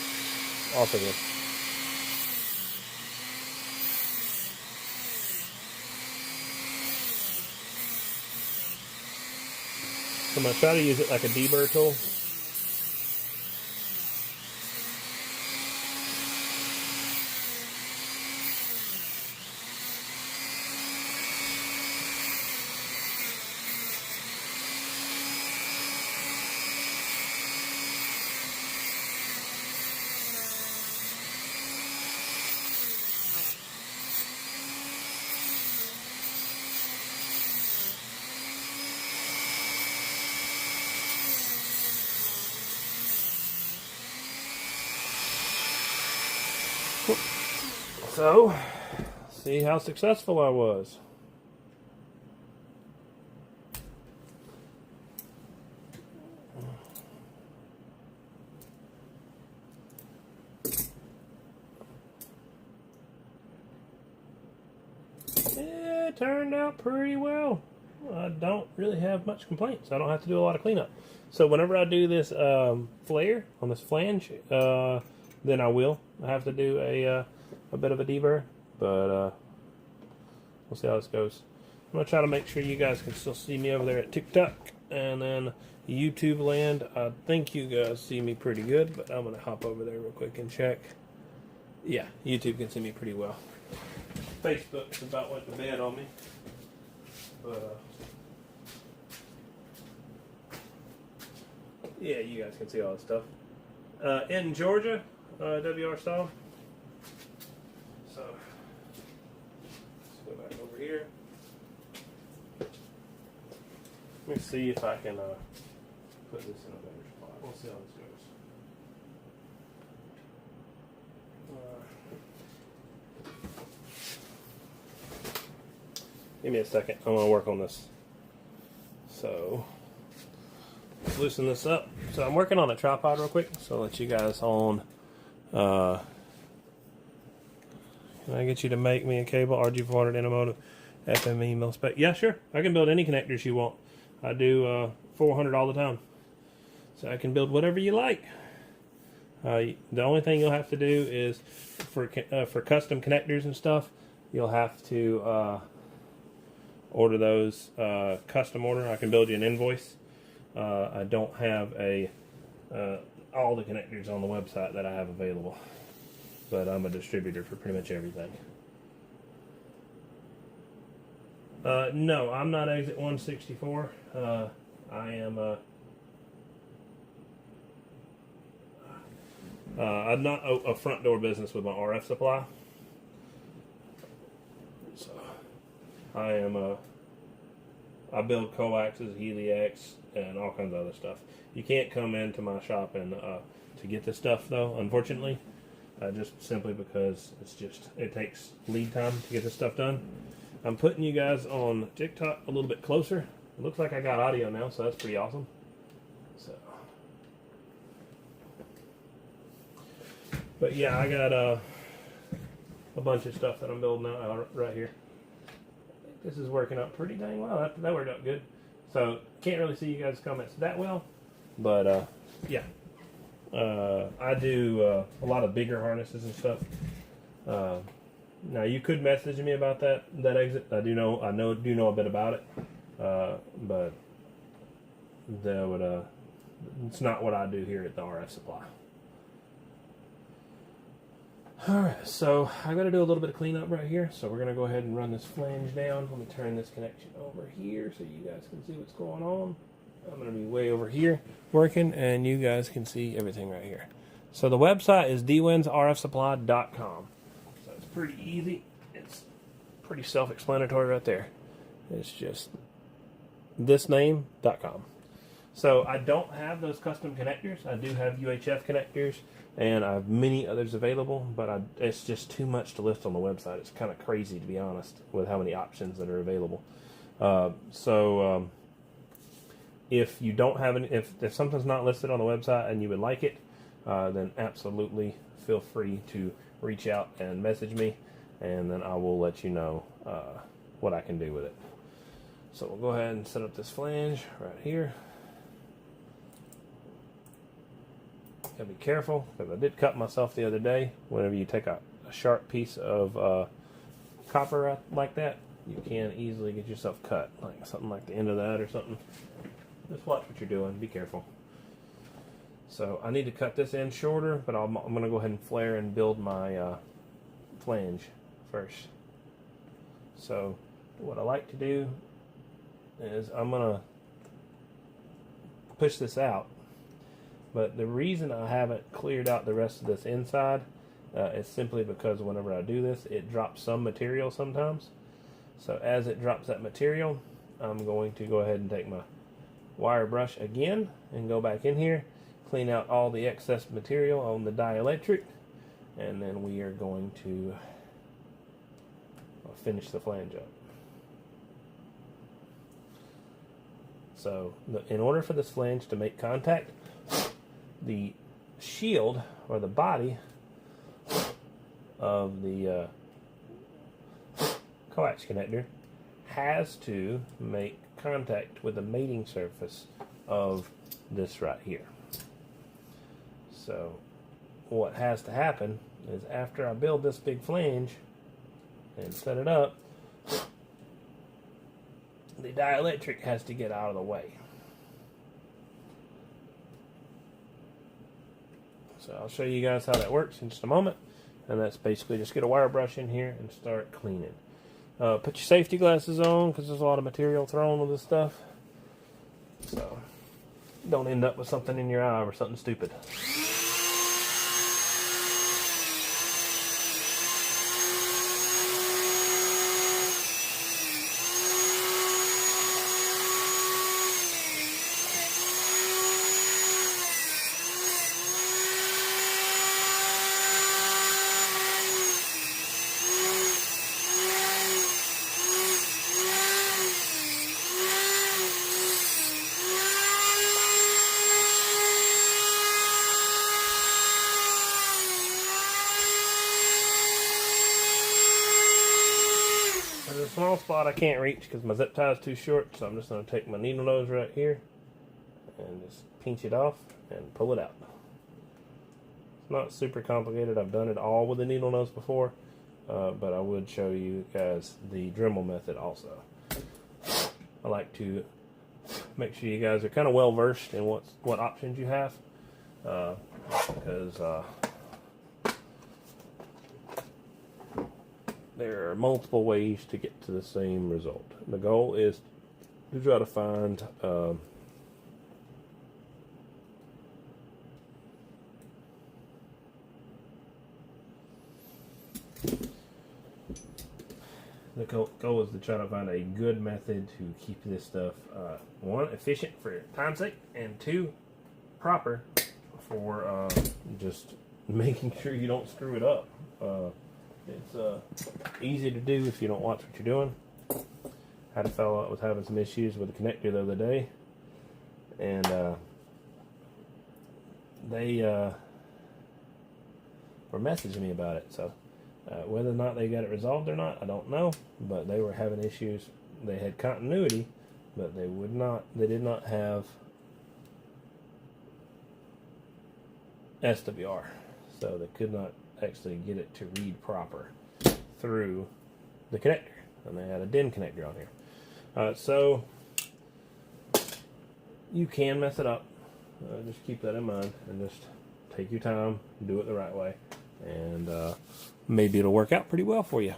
[SPEAKER 1] Also good. So I'm going to try to use it like a deburr tool. So, see how successful I was. It turned out pretty well. I don't really have much complaints. I don't have to do a lot of cleanup. So whenever I do this flare on this flange, then I will. I have to do a bit of a deburr, but we'll see how this goes. I'm going to try to make sure you guys can still see me over there at TikTok, and then YouTube land. I think you guys see me pretty good, but I'm going to hop over there real quick and check. Yeah, YouTube can see me pretty well. Facebook's about went to bed on me, but yeah, you guys can see all this stuff. In Georgia, WR style. So let's go back over here. Let me see if I can put this in a better spot. We'll see how this goes. Give me a second. I'm going to work on this. So, let's loosen this up. So, I'm working on a tripod real quick. So, I'll let you guys on. Can I get you to make me a cable? RG400 intermodal FME mil spec. Yeah, sure. I can build any connectors you want. I do 400 all the time. So, I can build whatever you like. The only thing you'll have to do is for custom connectors and stuff, you'll have to order those custom order. I can build you an invoice. I don't have all the connectors on the website that I have available, but I'm a distributor for pretty much everything. No, I'm not exit 164. I am I'm not a front door business with my RF supply. So I am I build coaxes, Helix, and all kinds of other stuff. You can't come into my shop and to get this stuff though, unfortunately, just simply because it takes lead time to get this stuff done. I'm putting you guys on TikTok a little bit closer. It looks like I got audio now, so that's pretty awesome. So, but yeah, I got a bunch of stuff that I'm building out right here. This is working out pretty dang well. That worked out good. So, can't really see you guys' comments that well. But, yeah. I do a lot of bigger harnesses and stuff. Now, you could message me about that exit. I do know a bit about it. But that would, it's not what I do here at the RF Supply. Alright, so I got to do a little bit of cleanup right here. So we're going to go ahead and run this flange down. Let me turn this connection over here so you guys can see what's going on. I'm going to be way over here working, and you guys can see everything right here. So the website is dwinsrfsupply.com. So it's pretty easy. It's pretty self-explanatory right there. It's just thisname.com. So I don't have those custom connectors. I do have UHF connectors, and I have many others available, but it's just too much to list on the website. It's kind of crazy, to be honest, with how many options that are available. If you don't have any, if something's not listed on the website and you would like it, then absolutely feel free to reach out and message me, and then I will let you know what I can do with it. So we'll go ahead and set up this flange right here. Gotta be careful, because I did cut myself the other day. Whenever you take a sharp piece of copper like that, you can easily get yourself cut, like something like the end of that or something. Just watch what you're doing. Be careful. So I need to cut this end shorter, but I'm going to go ahead and flare and build my flange first. So what I like to do is I'm going to push this out. But the reason I haven't cleared out the rest of this inside is simply because whenever I do this, it drops some material sometimes. So as it drops that material, I'm going to go ahead and take my wire brush again and go back in here, clean out all the excess material on the dielectric, and then we are going to finish the flange up. So in order for this flange to make contact, the shield or the body of the coax connector has to make contact with the mating surface of this right here. So what has to happen is after I build this big flange and set it up, the dielectric has to get out of the way. So I'll show you guys how that works in just a moment. And that's basically just get a wire brush in here and start cleaning. Put your safety glasses on, because there's a lot of material thrown with this stuff. So don't end up with something in your eye or something stupid. There's a small spot I can't reach because my zip tie is too short, so I'm just going to take my needle nose right here and just pinch it off and pull it out. It's not super complicated. I've done it all with the needle nose before, but I would show you guys the Dremel method also. I like to make sure you guys are kind of well versed in what options you have, because there are multiple ways to get to the same result. The goal is to try to find the goal is to try to find a good method to keep this stuff, one, efficient for time's sake, and two, proper for just making sure you don't screw it up. It's easy to do if you don't watch what you're doing. Had a fellow that was having some issues with the connector the other day, and they were messaging me about it. So whether or not they got it resolved or not, I don't know. But they were having issues. They had continuity, but they did not have SWR, so they could not actually get it to read proper through the connector, and they had a DIN connector on here. So you can mess it up. Just keep that in mind and just take your time, do it the right way, and maybe it'll work out pretty well for you.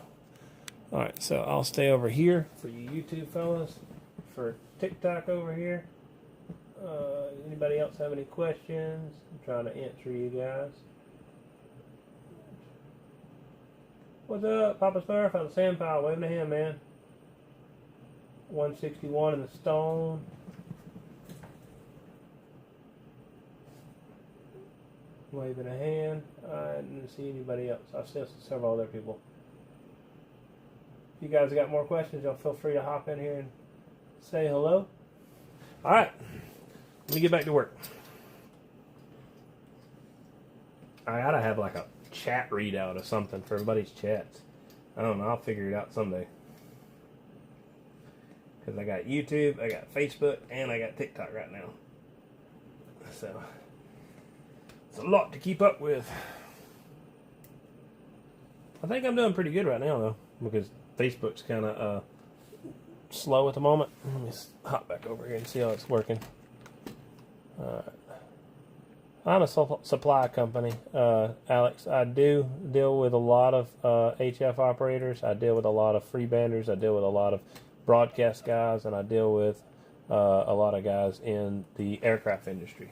[SPEAKER 1] Alright, so I'll stay over here for you YouTube fellas. For TikTok over here, anybody else have any questions? I'm trying to answer you guys. What's up, Papa Smurf on the sand pile? Waving a hand, man. 161 in the stone. Waving a hand. I didn't see anybody else. I see several other people. If you guys got more questions, y'all feel free to hop in here and say hello. Alright. Let me get back to work. I gotta have like a chat readout or something for everybody's chats. I don't know. I'll figure it out someday. Because I got YouTube, I got Facebook, and I got TikTok right now. So, it's a lot to keep up with. I think I'm doing pretty good right now, though. Because Facebook's kind of slow at the moment. Let me hop back over here and see how it's working. Alright. I'm a supply company, Alex. I do deal with a lot of HF operators. I deal with a lot of freebanders. I deal with a lot of broadcast guys, and I deal with a lot of guys in the aircraft industry.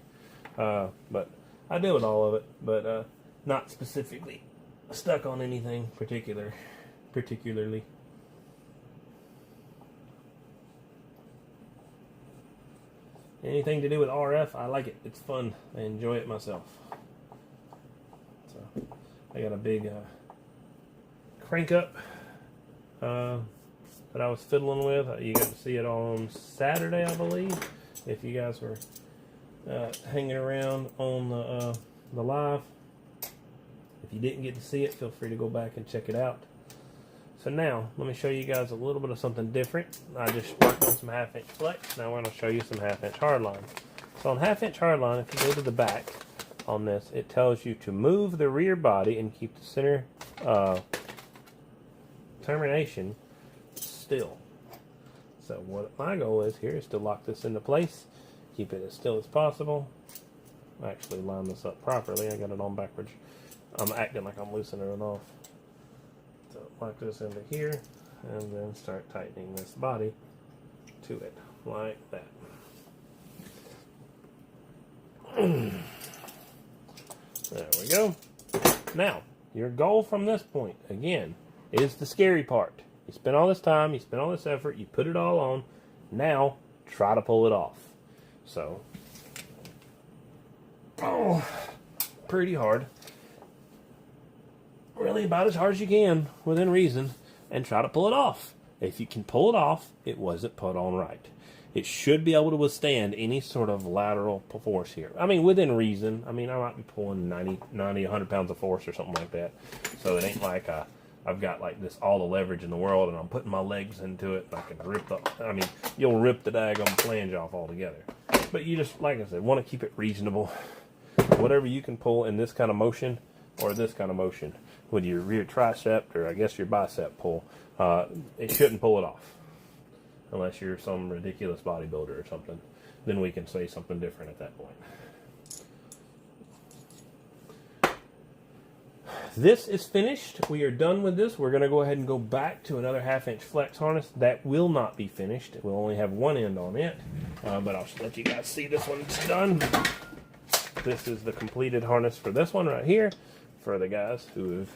[SPEAKER 1] But I deal with all of it, but not specifically stuck on anything particularly. Anything to do with RF, I like it. It's fun. I enjoy it myself. So, I got a big crank up that I was fiddling with. You got to see it on Saturday, I believe. If you guys were hanging around on the live. If you didn't get to see it, feel free to go back and check it out. So now, let me show you guys a little bit of something different. I just worked on some half-inch flex. Now we're going to show you some half-inch hardline. So on half-inch hardline, if you go to the back on this, it tells you to move the rear body and keep the center termination still. So what my goal is here is to lock this into place, keep it as still as possible. Actually line this up properly. I got it on backwards. I'm acting like I'm loosening it off. So lock this into here and then start tightening this body to it like that. There we go. Now, your goal from this point, again, is the scary part. You spend all this time, you spend all this effort, you put it all on. Now, try to pull it off. So, pretty hard. Really about as hard as you can, within reason, and try to pull it off. If you can pull it off, it wasn't put on right. It should be able to withstand any sort of lateral force here. I mean, within reason. I mean, I might be pulling 90, 100 pounds of force or something like that. So it ain't like I've got like this all the leverage in the world and I'm putting my legs into it and I can rip the, I mean, you'll rip the daggone flange off altogether. But you just, like I said, want to keep it reasonable. Whatever you can pull in this kind of motion or this kind of motion with your rear tricep or I guess your bicep pull, it shouldn't pull it off. Unless you're some ridiculous bodybuilder or something. Then we can say something different at that point. This is finished. We are done with this. We're going to go ahead and go back to another 1/2-inch flex harness. That will not be finished. We'll only have one end on it. But I'll just let you guys see this one's done. This is the completed harness for this one right here. For the guys who have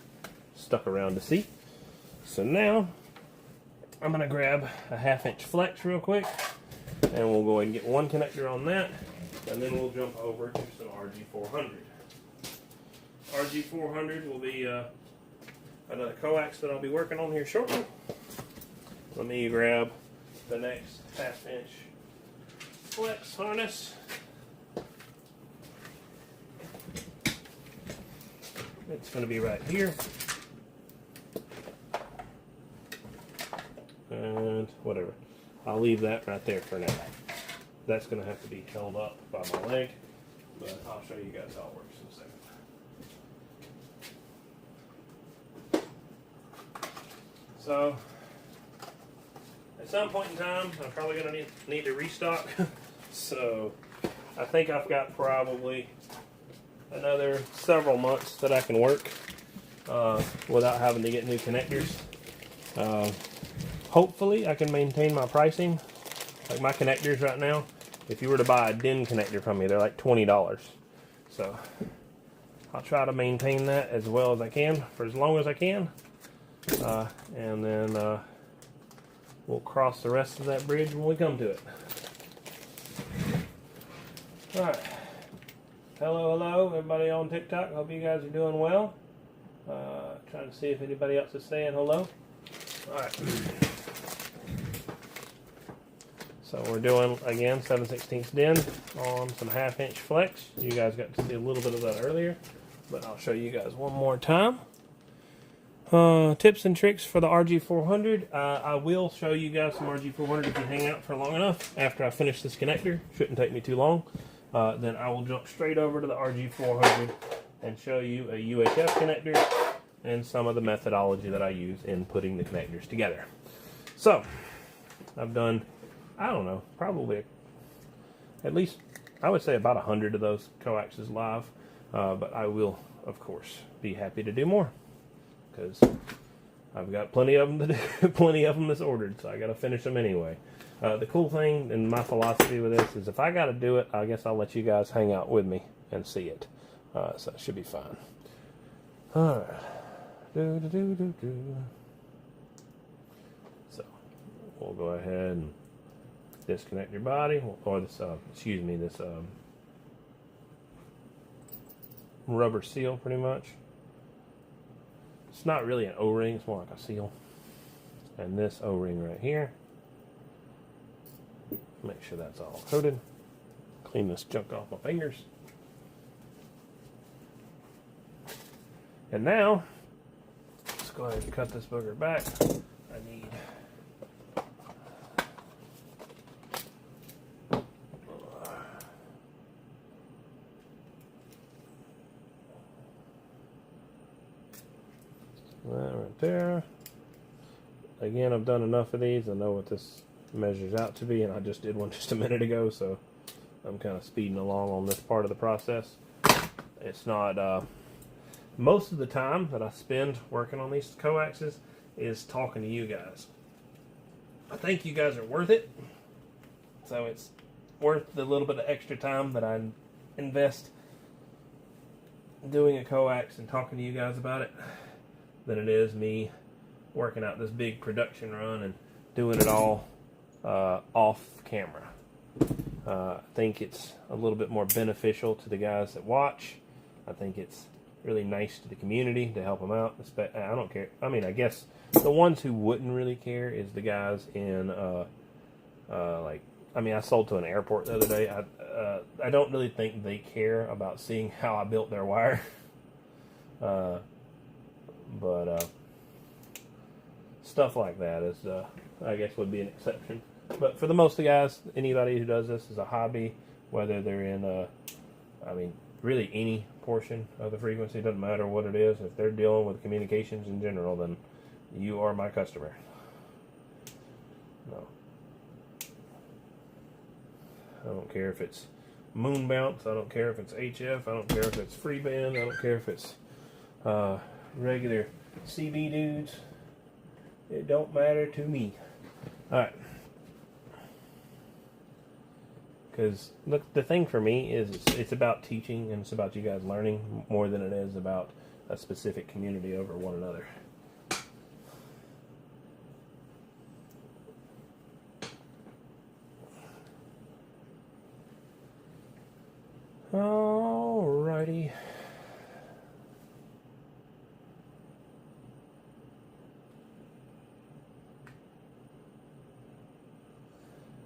[SPEAKER 1] stuck around to see. So now, I'm going to grab a 1/2-inch flex real quick, and we'll go ahead and get one connector on that, and then we'll jump over to some RG400. RG400 will be another coax that I'll be working on here shortly. Let me grab the next 1/2-inch flex harness. It's going to be right here. And whatever. I'll leave that right there for now. That's going to have to be held up by my leg, but I'll show you guys how it works in a second. So, at some point in time, I'm probably going to need to restock. So, I think I've got probably another several months that I can work without having to get new connectors. Hopefully I can maintain my pricing. Like my connectors right now, if you were to buy a DIN connector from me, they're like $20. So I'll try to maintain that as well as I can for as long as I can. and then we'll cross the rest of that bridge when we come to it. Alright. Hello, everybody on TikTok. Hope you guys are doing well. Trying to see if anybody else is saying hello. Alright. So we're doing, again, 7/16 din on some 1/2 inch flex. You guys got to see a little bit of that earlier, but I'll show you guys one more time. Tips and tricks for the RG400. I will show you guys some RG400 if you hang out for long enough. After I finish this connector, shouldn't take me too long. Then I will jump straight over to the RG400 and show you a UHF connector and some of the methodology that I use in putting the connectors together. So, I've done, I don't know, probably at least, I would say about 100 of those coaxes live. But I will, of course, be happy to do more, because I've got plenty of them to do, plenty of them that's ordered, so I got to finish them anyway. The cool thing and my philosophy with this is if I got to do it, I guess I'll let you guys hang out with me and see it. So it should be fine. All right. So we'll go ahead and disconnect your body, or this, excuse me, this rubber seal, pretty much. It's not really an O-ring, it's more like a seal. And this O-ring right here. Make sure that's all coated. Clean this junk off my fingers. And now, let's go ahead and cut this booger back. I need that right there. Again, I've done enough of these. I know what this measures out to be, and I just did one just a minute ago, so I'm kind of speeding along on this part of the process. It's not, most of the time that I spend working on these coaxes is talking to you guys. I think you guys are worth it, so it's worth the little bit of extra time that I invest doing a coax and talking to you guys about it than it is me working out this big production run and doing it all off camera. I think it's a little bit more beneficial to the guys that watch. I think it's really nice to the community to help them out. I don't care. I mean, I guess the ones who wouldn't really care is the guys in like, I mean, I sold to an airport the other day. I don't really think they care about seeing how I built their wire. But stuff like that is, I guess, would be an exception. But for the most of the guys, anybody who does this is a hobby, whether they're in, I mean, really any portion of the frequency, doesn't matter what it is. If they're dealing with communications in general, then you are my customer. No. I don't care if it's moon bounce. I don't care if it's HF. I don't care if it's free band. I don't care if it's regular CB dudes. It don't matter to me. Alright. Because, look, the thing for me is it's about teaching, and it's about you guys learning more than it is about a specific community over one another. Alrighty.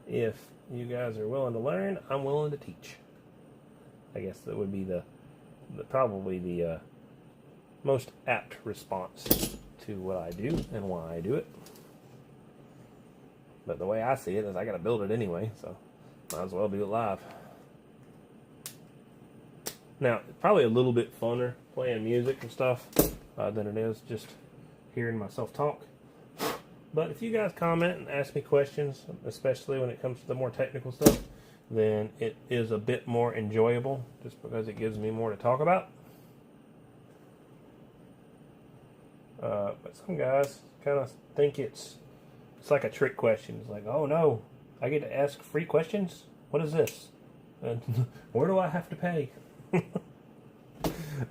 [SPEAKER 1] If you guys are willing to learn, I'm willing to teach. I guess that would be probably the most apt response to what I do and why I do it. But the way I see it is I got to build it anyway, so might as well do it live. Now, it's probably a little bit funner playing music and stuff than it is just hearing myself talk. But if you guys comment and ask me questions, especially when it comes to the more technical stuff, then it is a bit more enjoyable just because it gives me more to talk about. But some guys kind of think it's like a trick question. It's like, oh no, I get to ask free questions? What is this? And where do I have to pay?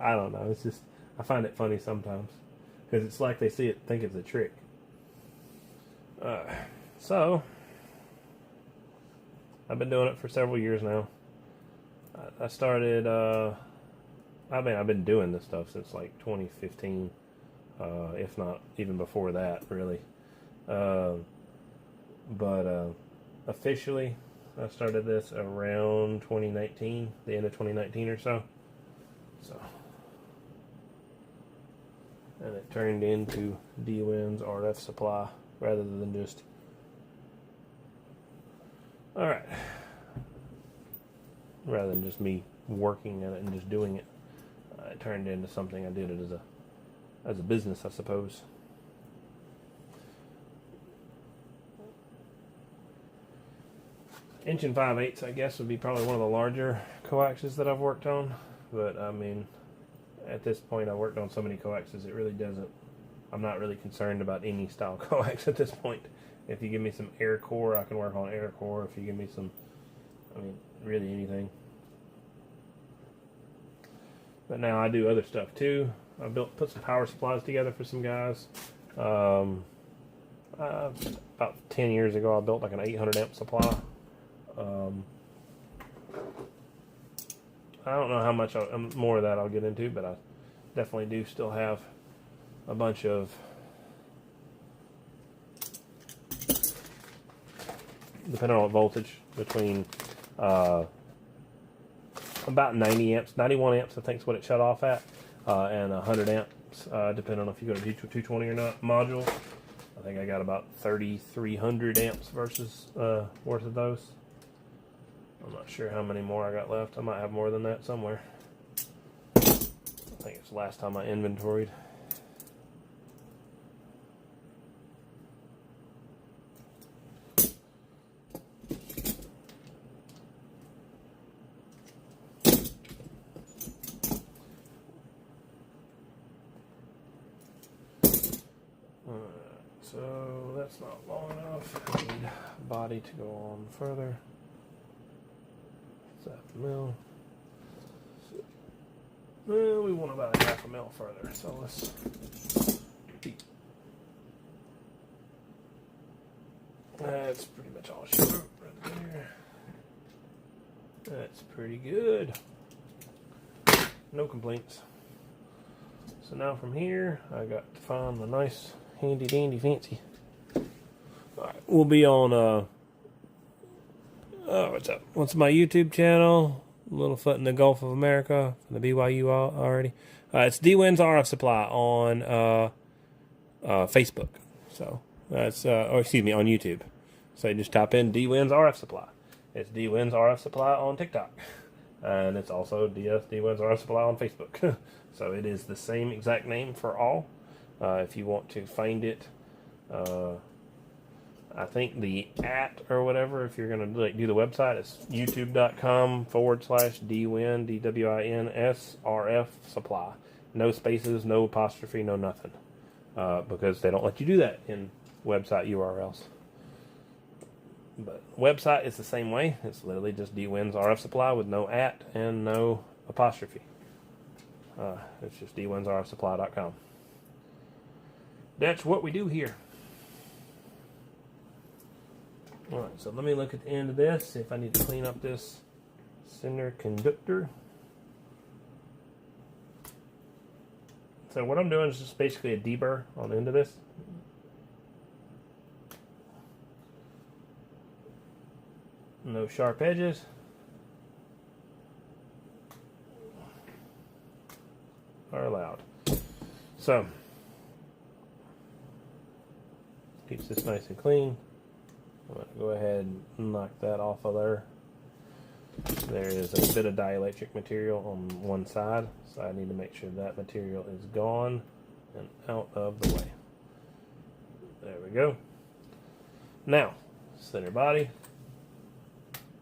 [SPEAKER 1] I don't know. It's just, I find it funny sometimes. because it's like they think it's a trick. So I've been doing it for several years now. I started, I've been doing this stuff since like 2015, if not even before that, really. But officially, I started this around 2019, the end of 2019 or so. And it turned into D-Win's RF supply rather than just... Alright. Rather than just me working at it and just doing it. It turned into something I did it as a business, I suppose. Inch and 5/8, I guess, would be probably one of the larger coaxes that I've worked on. But, I mean, at this point, I've worked on so many coaxes, it really doesn't... I'm not really concerned about any style coax at this point. If you give me some air core, I can work on air core. If you give me some... I mean, really anything. But now I do other stuff, too. I put some power supplies together for some guys. About 10 years ago, I built like an 800 amp supply. I don't know how much more of that I'll get into, but I definitely do still have a bunch of depending on what voltage, between about 90 amps, 91 amps I think is what it shut off at, and 100 amps, depending on if you go to 220 or not module. I think I got about 3,300 amps versus worth of those. I'm not sure how many more I got left. I might have more than that somewhere. I think it's the last time I inventoried. So that's not long enough. I need body to go on further. What's that, mil? Well, we want about a half a mil further, so let's keep. That's pretty much all she wrote right there. That's pretty good. No complaints. So now from here, I got to find the nice, handy dandy fancy. Alright, we'll be on, what's up? What's my YouTube channel? Littlefoot in the Gulf of America, from the BYU already. It's D-Win's RF Supply on Facebook. So that's, or excuse me, on YouTube. So you just type in D-Win's RF Supply. It's D-Win's RF Supply on TikTok. And it's also D-Win's RF Supply on Facebook. So it is the same exact name for all. If you want to find it, I think the or whatever, if you're going to do the website, it's youtube.com/DWIN, DWINS, RF Supply. No spaces, no apostrophe, no nothing. Because they don't let you do that in website URLs. But website is the same way. It's literally just D-Win's RF Supply with no and no apostrophe. It's just DWINSRFsupply.com. That's what we do here. Alright, so let me look at the end of this, see if I need to clean up this center conductor. So what I'm doing is just basically a deburr on the end of this. No sharp edges. Are allowed. So keeps this nice and clean. I'm going to go ahead and knock that off of there. There is a bit of dielectric material on one side, so I need to make sure that material is gone and out of the way. There we go. Now, center body,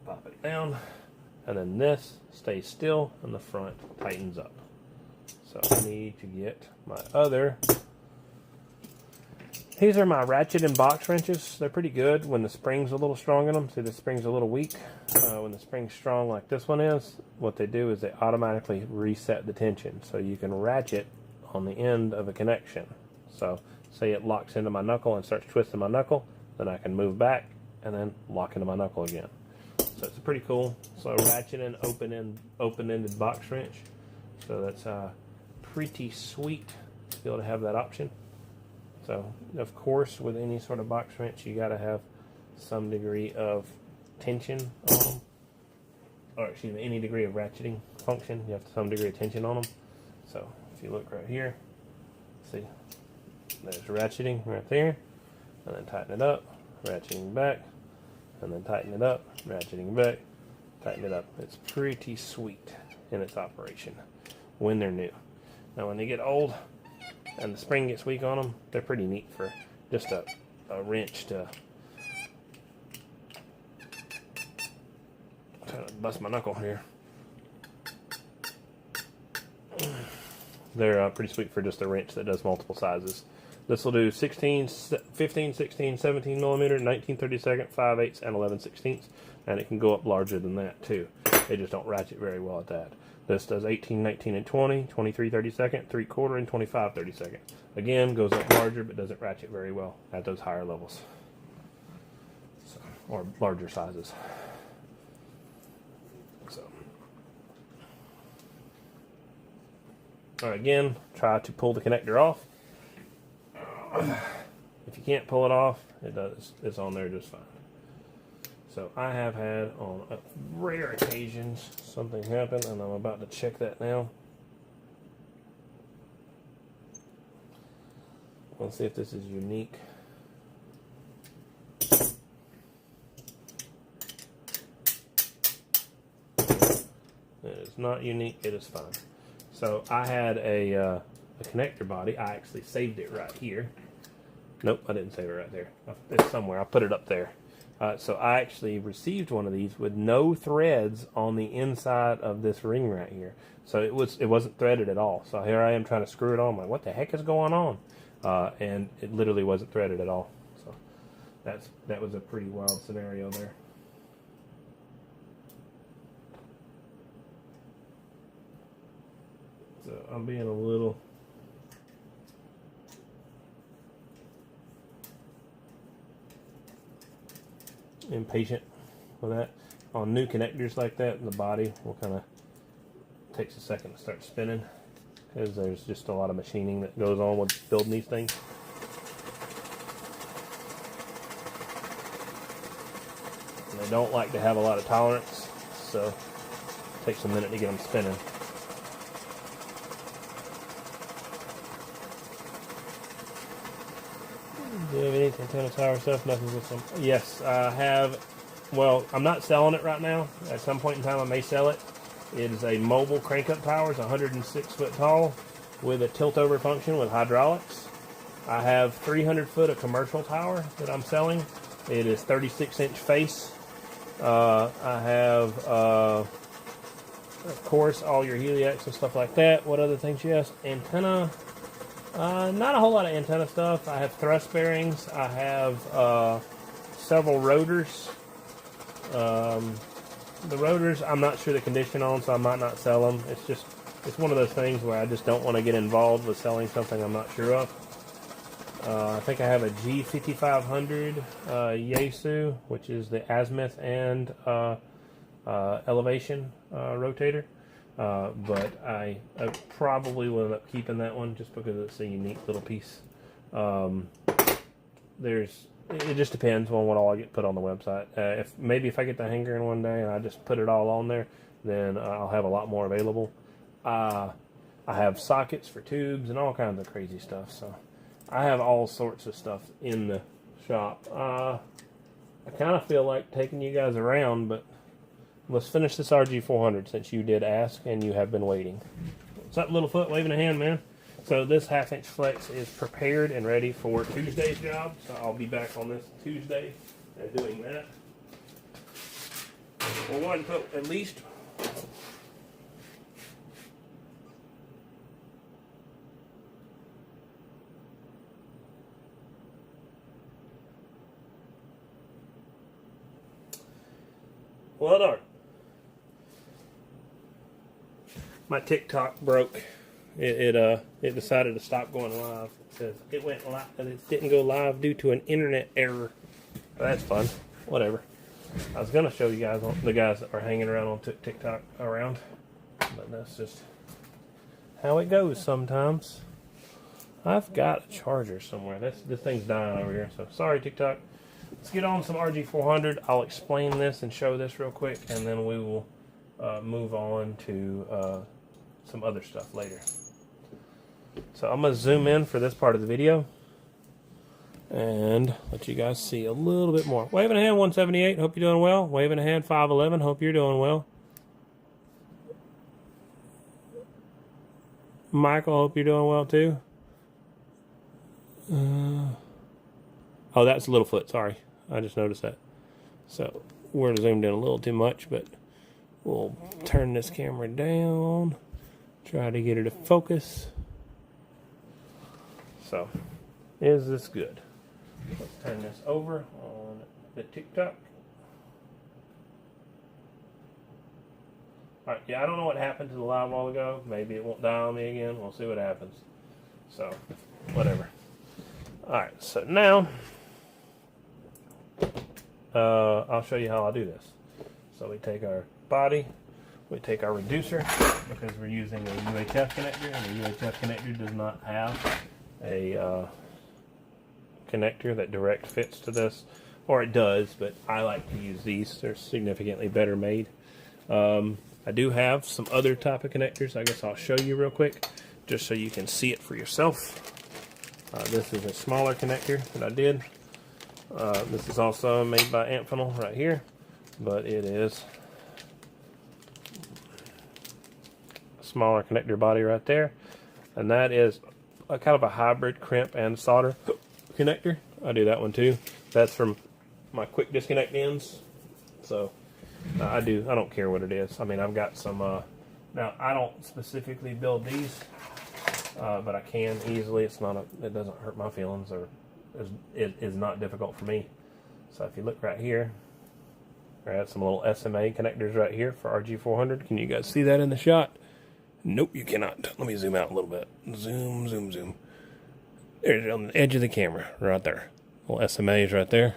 [SPEAKER 1] pop it down, and then this stays still and the front tightens up. So I need to get my other... These are my ratchet and box wrenches. They're pretty good when the spring's a little strong in them. See, the spring's a little weak. When the spring's strong like this one is, what they do is they automatically reset the tension. So you can ratchet on the end of a connection So say it locks into my knuckle and starts twisting my knuckle, then I can move back and then lock into my knuckle again. So it's pretty cool. So ratchet and open-ended box wrench. So that's pretty sweet to be able to have that option. So of course, with any sort of box wrench, you got to have some degree of tension on them, or excuse me, any degree of ratcheting function. You have some degree of tension on them. So if you look right here, see, there's ratcheting right there, and then tighten it up, ratcheting back, and then tighten it up, ratcheting back, tighten it up. It's pretty sweet in its operation when they're new. Now when they get old and the spring gets weak on them, they're pretty neat for just a wrench to kind of bust my knuckle here. They're pretty sweet for just a wrench that does multiple sizes. This will do 16, 15, 16, 17 millimeter, 19/32, 5/8, and 11/16, and it can go up larger than that too. They just don't ratchet very well at that. This does 18, 19, and 20, 23/32, 3/4, and 25/32. Again, goes up larger, but doesn't ratchet very well at those higher levels, so, or larger sizes. So, all right, again, try to pull the connector off. If you can't pull it off, it's on there just fine. So I have had on rare occasions something happen, and I'm about to check that now. Let's see if this is unique. It is not unique, it is fine. So I had a connector body. I actually saved it right here. Nope, I didn't save it right there. It's somewhere. I put it up there. So I actually received one of these with no threads on the inside of this ring right here. So it wasn't threaded at all. So here I am trying to screw it on. I'm like, what the heck is going on? And it literally wasn't threaded at all. So that was a pretty wild scenario there. So I'm being a little impatient with that. On new connectors like that, the body will kind of takes a second to start spinning because there's just a lot of machining that goes on with building these things. And they don't like to have a lot of tolerance, so it takes a minute to get them spinning. Do you have any antenna tower stuff? Nothing with them. Yes, I have. Well, I'm not selling it right now. At some point in time, I may sell it. It is a mobile crank-up tower. It's 106 foot tall with a tilt-over function with hydraulics. I have 300 foot of commercial tower that I'm selling. It is 36-inch face. I have, of course, all your heliacs and stuff like that. What other things you asked? Antenna. Not a whole lot of antenna stuff. I have thrust bearings. I have several rotors. The rotors, I'm not sure the condition on, so I might not sell them. It's one of those things where I just don't want to get involved with selling something I'm not sure of. I think I have a G5500 Yaesu, which is the azimuth and elevation rotator. But I probably will end up keeping that one just because it's a unique little piece. It just depends on what all I get put on the website. If I get the hanger in one day and I just put it all on there, then I'll have a lot more available. I have sockets for tubes and all kinds of crazy stuff. So I have all sorts of stuff in the shop. I kind of feel like taking you guys around, but let's finish this RG400 since you did ask and you have been waiting. What's up, Littlefoot? Waving a hand, man. So this 1/2 inch flex is prepared and ready for Tuesday's job. So I'll be back on this Tuesday and doing that. We'll go ahead and put at least my TikTok broke it decided to stop going live. It says it went live, and it didn't go live due to an internet error. That's fun. Whatever. I was gonna show you guys the guys that are hanging around on TikTok around, but that's just how it goes sometimes. I've got a charger somewhere. This thing's dying over here. So sorry, TikTok. Let's get on some RG400. I'll explain this and show this real quick, and then we will move on to some other stuff later. So I'm gonna zoom in for this part of the video and let you guys see a little bit more. Waving a hand 178, hope you're doing well. Waving a hand 511, hope you're doing well. Michael, hope you're doing well too. Oh, that's Littlefoot, sorry. I just noticed that. So we're zoomed in a little too much, but we'll turn this camera down. Try to get it to focus. So, is this good? Let's turn this over on the TikTok. Alright, yeah, I don't know what happened to the live a while ago. Maybe it won't die on me again. We'll see what happens. So, whatever. Alright, so now, I'll show you how I do this. So we take our body, we take our reducer, because we're using a UHF connector, and the UHF connector does not have a connector that direct fits to this, or it does, but I like to use these. They're significantly better made. I do have some other type of connectors. I guess I'll show you real quick just so you can see it for yourself. This is a smaller connector that I did. This is also made by Amphenol right here, but it is a smaller connector body right there, and that is a kind of a hybrid crimp and solder connector. I do that one too. That's from my quick disconnect ends. So I don't care what it is. I mean, I've got some now I don't specifically build these, but I can easily. It doesn't hurt my feelings, or it is not difficult for me. So if you look right here, I have some little SMA connectors right here for RG400. Can you guys see that in the shot? Nope, you cannot. Let me zoom out a little bit. Zoom, zoom, zoom. There's on the edge of the camera, right there. Little SMAs right there.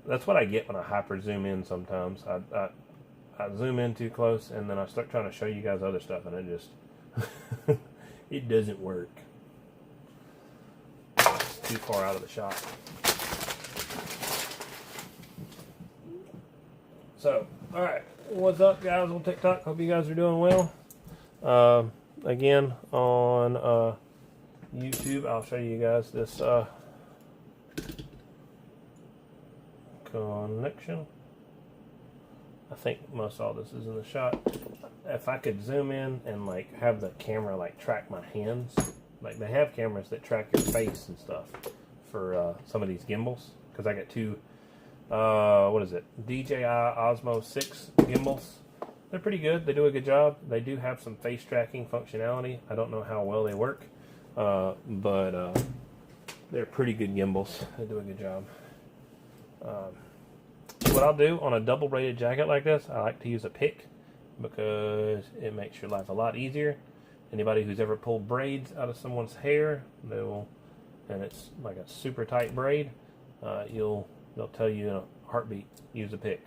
[SPEAKER 1] That's what I get when I hyper zoom in sometimes. I zoom in too close, and then I start trying to show you guys other stuff, and it just it doesn't work. It's too far out of the shot. So, alright. What's up, guys, on TikTok? Hope you guys are doing well. Again, on YouTube, I'll show you guys this connection. I think most all this is in the shot. If I could zoom in and like have the camera like track my hands, like they have cameras that track your face and stuff for some of these gimbals, because I got two what is it, DJI Osmo 6 gimbals. They're pretty good. They do a good job. They do have some face tracking functionality. I don't know how well they work, but they're pretty good gimbals. They do a good job. What I'll do on a double braided jacket like this, I like to use a pick because it makes your life a lot easier. Anybody who's ever pulled braids out of someone's hair, and it's like a super tight braid, they'll tell you in a heartbeat, use a pick.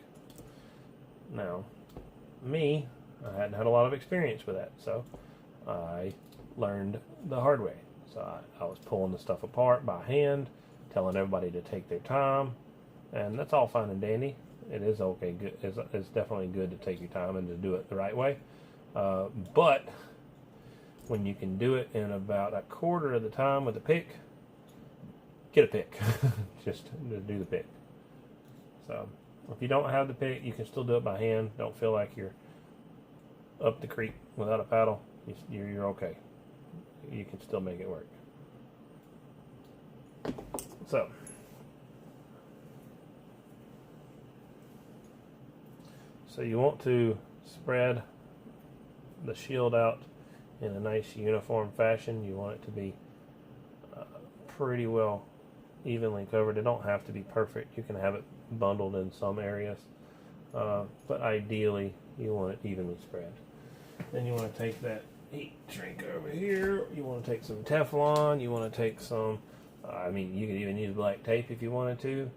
[SPEAKER 1] Now, me, I hadn't had a lot of experience with that, so I learned the hard way. So I was pulling the stuff apart by hand, telling everybody to take their time, and that's all fine and dandy. It is okay, good. It's definitely good to take your time and to do it the right way. But when you can do it in about a quarter of the time with a pick, get a pick. just do the pick. So if you don't have the pick, you can still do it by hand. Don't feel like you're up the creek without a paddle. You're okay. You can still make it work. So you want to spread the shield out in a nice uniform fashion. You want it to be pretty well evenly covered. It don't have to be perfect. You can have it bundled in some areas, but ideally you want it evenly spread. Then you want to take that heat shrink over here. You want to take some Teflon. You want to take some, I mean, you could even use black tape if you wanted to.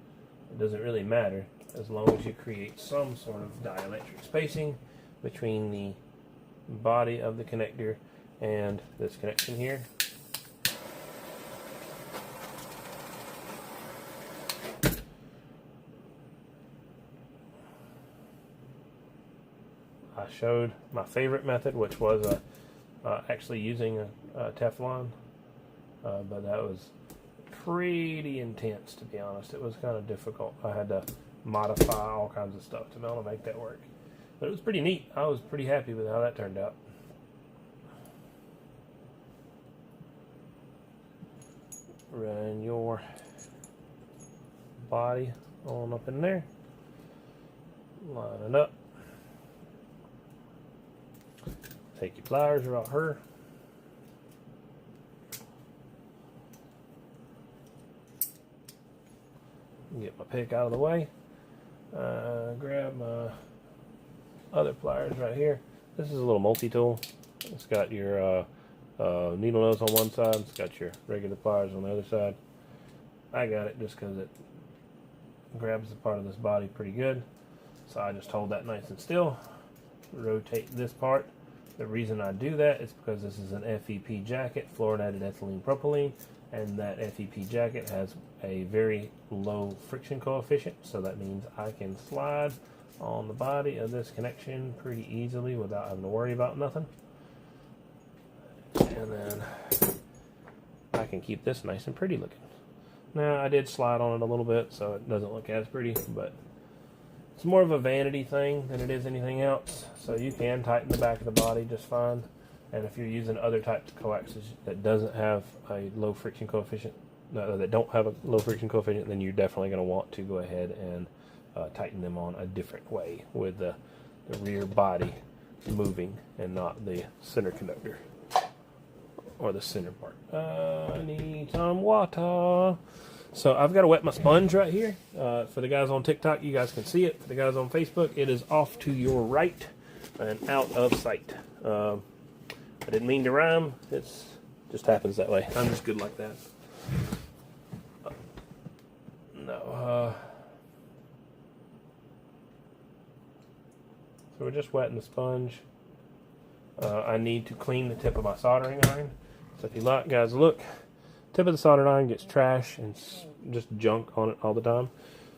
[SPEAKER 1] It doesn't really matter as long as you create some sort of dielectric spacing between the body of the connector and this connection here. I showed my favorite method, which was actually using a Teflon, but that was pretty intense, to be honest. It was kind of difficult. I had to modify all kinds of stuff to be able to make that work. But it was pretty neat. I was pretty happy with how that turned out. Run your body on up in there. Line it up. Take your pliers right here. Get my pick out of the way. Grab my other pliers right here. This is a little multi-tool. It's got your needle nose on one side. It's got your regular pliers on the other side. I got it just because it grabs the part of this body pretty good. So I just hold that nice and still. Rotate this part. The reason I do that is because this is an FEP jacket, fluorinated ethylene propylene, and that FEP jacket has a very low friction coefficient, so that means I can slide on the body of this connection pretty easily without having to worry about nothing. And then I can keep this nice and pretty looking. Now, I did slide on it a little bit, so it doesn't look as pretty, but it's more of a vanity thing than it is anything else. So you can tighten the back of the body just fine. And if you're using other types of coaxes that doesn't have a low friction coefficient, that don't have a low friction coefficient, then you're definitely going to want to go ahead and tighten them on a different way with the rear body moving and not the center conductor or the center part. I need some water. So I've got to wet my sponge right here. For the guys on TikTok, you guys can see it. For the guys on Facebook, it is off to your right and out of sight. I didn't mean to rhyme. It just happens that way. I'm just good like that. No. So we're just wetting the sponge. I need to clean the tip of my soldering iron. So if you like, guys, look. Tip of the soldering iron gets trash and just junk on it all the time.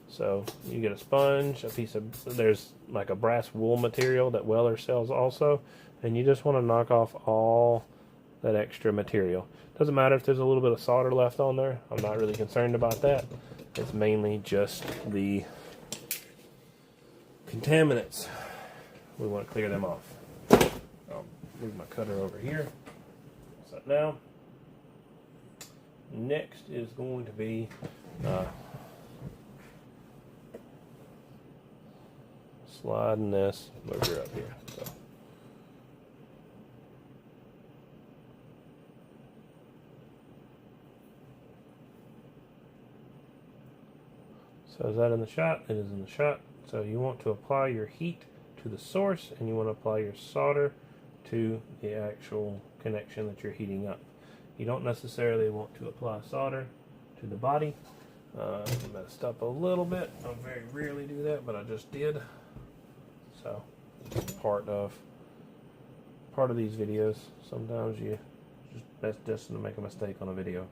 [SPEAKER 1] So you get a sponge, a piece of, there's like a brass wool material that Weller sells also, and you just want to knock off all that extra material. Doesn't matter if there's a little bit of solder left on there. I'm not really concerned about that. It's mainly just the contaminants. We want to clear them off. I'll move my cutter over here. Set down. Next is going to be sliding this motor up here. So is that in the shot? It is in the shot. So you want to apply your heat to the source, and you want to apply your solder to the actual connection that you're heating up. You don't necessarily want to apply solder to the body. I messed up a little bit. I very rarely do that, but I just did. So it's part of these videos. Sometimes that's just to make a mistake on a video.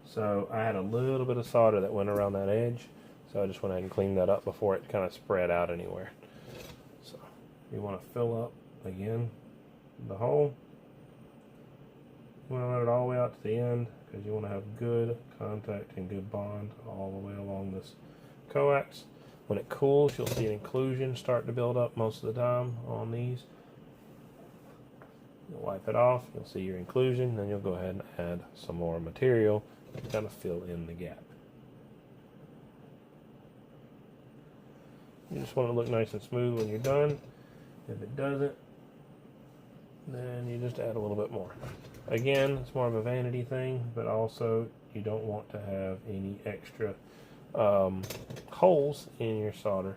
[SPEAKER 1] So I had a little bit of solder that went around that edge, so I just went ahead and cleaned that up before it kind of spread out anywhere. So you want to fill up again the hole. You want to let it all the way out to the end because you want to have good contact and good bond all the way along this coax. When it cools, you'll see an inclusion start to build up most of the time on these. You'll wipe it off, you'll see your inclusion, then you'll go ahead and add some more material to kind of fill in the gap. You just want it to look nice and smooth when you're done. If it doesn't, then you just add a little bit more. Again, it's more of a vanity thing, but also you don't want to have any extra holes in your solder.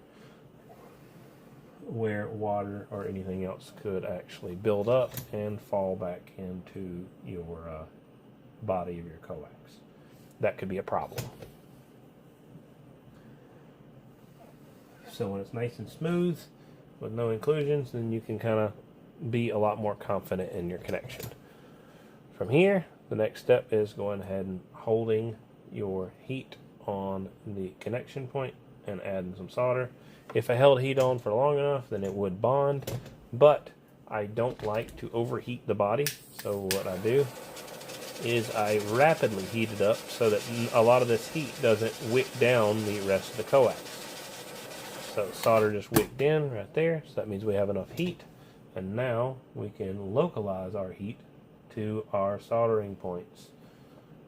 [SPEAKER 1] where water or anything else could actually build up and fall back into your body of your coax. That could be a problem. So when it's nice and smooth with no inclusions, then you can kind of be a lot more confident in your connection. From here, the next step is going ahead and holding your heat on the connection point and adding some solder. If I held heat on for long enough, then it would bond, but I don't like to overheat the body. So what I do is I rapidly heat it up so that a lot of this heat doesn't wick down the rest of the coax. So solder just wicked in right there, so that means we have enough heat, and now we can localize our heat to our soldering points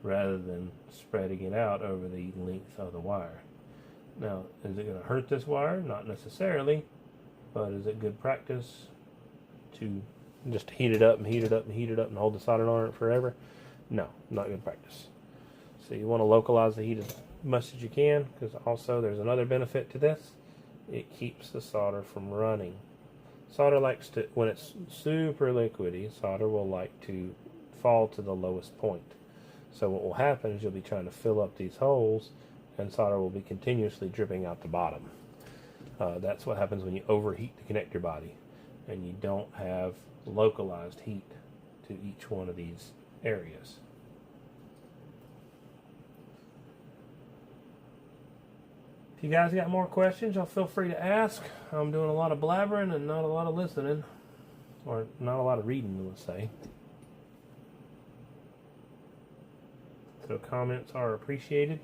[SPEAKER 1] rather than spreading it out over the length of the wire. Now, is it going to hurt this wire? Not necessarily, but is it good practice to just heat it up and heat it up and heat it up and hold the solder on it forever? No, not good practice. So you want to localize the heat as much as you can, because also there's another benefit to this. It keeps the solder from running. Solder likes to, when it's super liquidy, solder will like to fall to the lowest point. So what will happen is you'll be trying to fill up these holes, and solder will be continuously dripping out the bottom. That's what happens when you overheat the connector body and you don't have localized heat to each one of these areas. If you guys got more questions, y'all feel free to ask. I'm doing a lot of blabbering and not a lot of listening, or not a lot of reading, let's say. So comments are appreciated,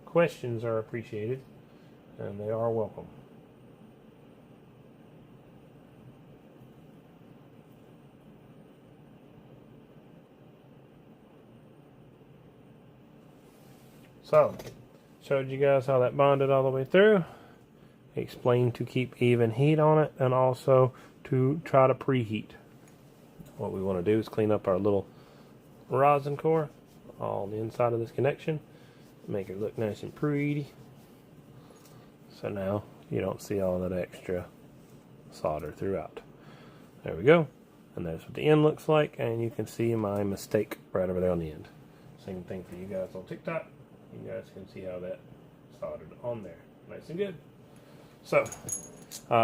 [SPEAKER 1] questions are appreciated, and they are welcome. So, showed you guys how that bonded all the way through. Explained to keep even heat on it, and also to try to preheat. What we want to do is clean up our little rosin core on the inside of this connection, make it look nice and pretty. So now you don't see all that extra solder throughout. There we go. And that's what the end looks like, and you can see my mistake right over there on the end. Same thing for you guys on TikTok. You guys can see how that soldered on there. Nice and good. So,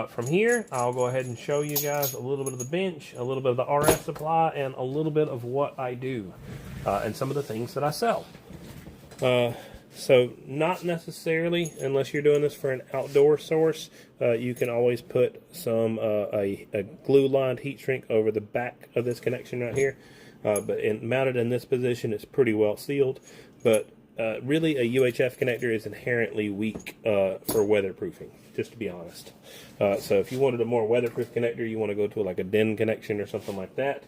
[SPEAKER 1] from here, I'll go ahead and show you guys a little bit of the bench, a little bit of the RF supply, and a little bit of what I do, and some of the things that I sell. So, not necessarily, unless you're doing this for an outdoor source, you can always put some a glue-lined heat shrink over the back of this connection right here. But mounted in this position, it's pretty well sealed. But really, a UHF connector is inherently weak for weatherproofing, just to be honest. So if you wanted a more weatherproof connector, you want to go to like a DIN connection or something like that,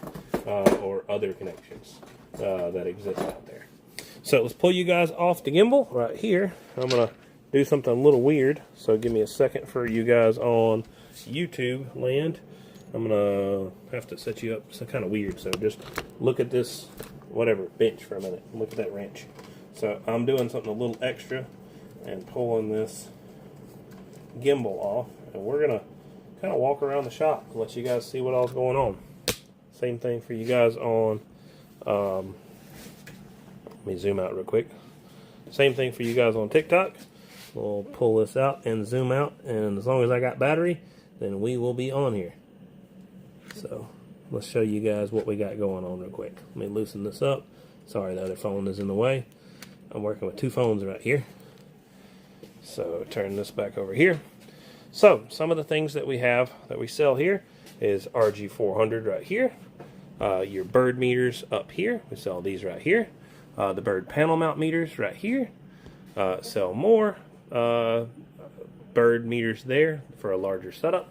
[SPEAKER 1] or other connections that exist out there. So let's pull you guys off the gimbal right here. I'm going to do something a little weird, so give me a second for you guys on YouTube land. I'm going to have to set you up some kind of weird, so just look at this, whatever, bench for a minute. Look at that wrench. So I'm doing something a little extra and pulling this gimbal off, and we're going to kind of walk around the shop and let you guys see what all's going on. Same thing for you guys on, let me zoom out real quick. Same thing for you guys on TikTok. We'll pull this out and zoom out, and as long as I got battery, then we will be on here. So let's show you guys what we got going on real quick. Let me loosen this up. Sorry, the other phone is in the way. I'm working with two phones right here. So turn this back over here. So some of the things that we have that we sell here is RG400 right here. Your bird meters up here. We sell these right here. The bird panel mount meters right here. Sell more bird meters there for a larger setup.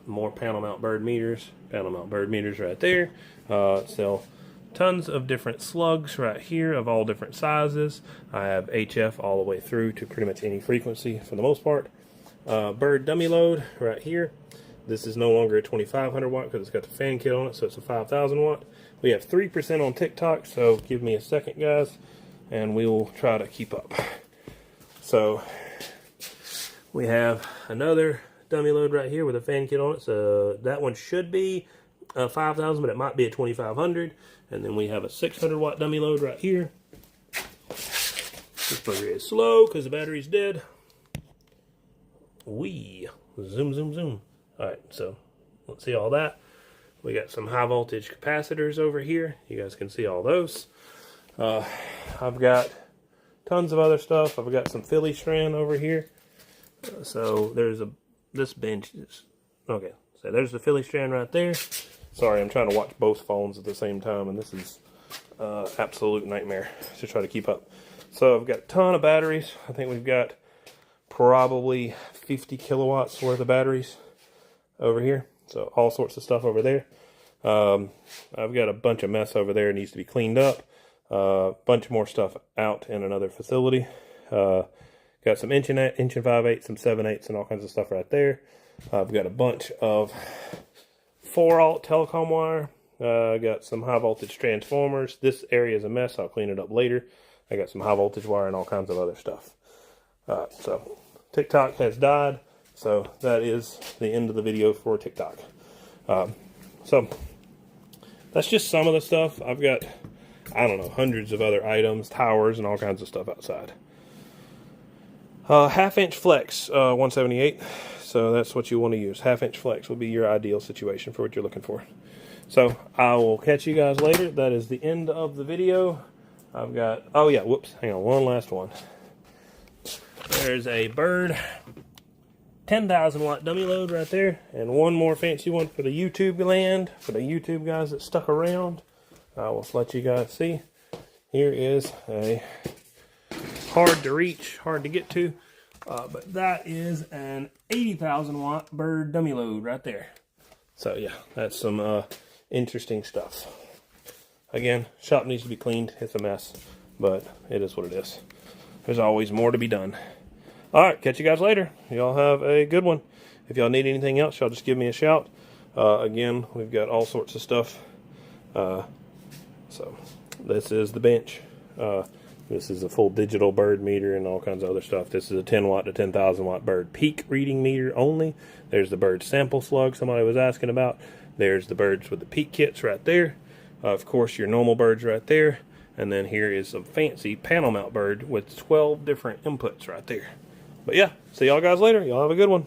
[SPEAKER 1] More panel mount bird meters right there. Sell tons of different slugs right here of all different sizes. I have HF all the way through to pretty much any frequency for the most part. Bird dummy load right here. This is no longer a 2500 watt because it's got the fan kit on it, so it's a 5000 watt. We have 3% on TikTok, so give me a second, guys, and we will try to keep up. So we have another dummy load right here with a fan kit on it. So that one should be 5,000, but it might be a 2,500. And then we have a 600 watt dummy load right here. This bugger is slow because the battery's dead. Zoom, zoom, zoom. Alright, so let's see all that. We got some high voltage capacitors over here. You guys can see all those. I've got tons of other stuff. I've got some Philly strand over here. So there's this bench is, okay, so there's the Philly strand right there. Sorry, I'm trying to watch both phones at the same time, and this is absolute nightmare to try to keep up. So I've got a ton of batteries. I think we've got probably 50 kilowatts worth of batteries over here. So all sorts of stuff over there. I've got a bunch of mess over there. It needs to be cleaned up. Bunch more stuff out in another facility. Got some inch and 5/8, some 7/8, and all kinds of stuff right there. I've got a bunch of 4-aught telecom wire. Got some high voltage transformers. This area is a mess. I'll clean it up later. I got some high voltage wire and all kinds of other stuff. So TikTok has died. So that is the end of the video for TikTok. So that's just some of the stuff. I've got, I don't know, hundreds of other items, towers, and all kinds of stuff outside. 1/2-inch flex, 178. So that's what you want to use. 1/2-inch flex will be your ideal situation for what you're looking for. So I will catch you guys later. That is the end of the video. I've got, oh yeah, whoops, hang on, one last one. There's a Bird 10,000 watt dummy load right there, and one more fancy one for the YouTube land, for the YouTube guys that stuck around. I will let you guys see. Here is a hard to reach, hard to get to, but that is an 80,000 watt Bird dummy load right there. So yeah, that's some interesting stuff. Again, shop needs to be cleaned. It's a mess, but it is what it is. There's always more to be done. Alright, catch you guys later. Y'all have a good one. If y'all need anything else, y'all just give me a shout. Again, we've got all sorts of stuff. So, this is the bench. This is a full digital Bird meter and all kinds of other stuff. This is a 10 watt to 10,000 watt Bird peak reading meter only. There's the Bird sample slug somebody was asking about. There's the birds with the peak kits right there. Of course, your normal birds right there. And then here is some fancy panel mount bird with 12 different inputs right there. But yeah, see y'all guys later. Y'all have a good one.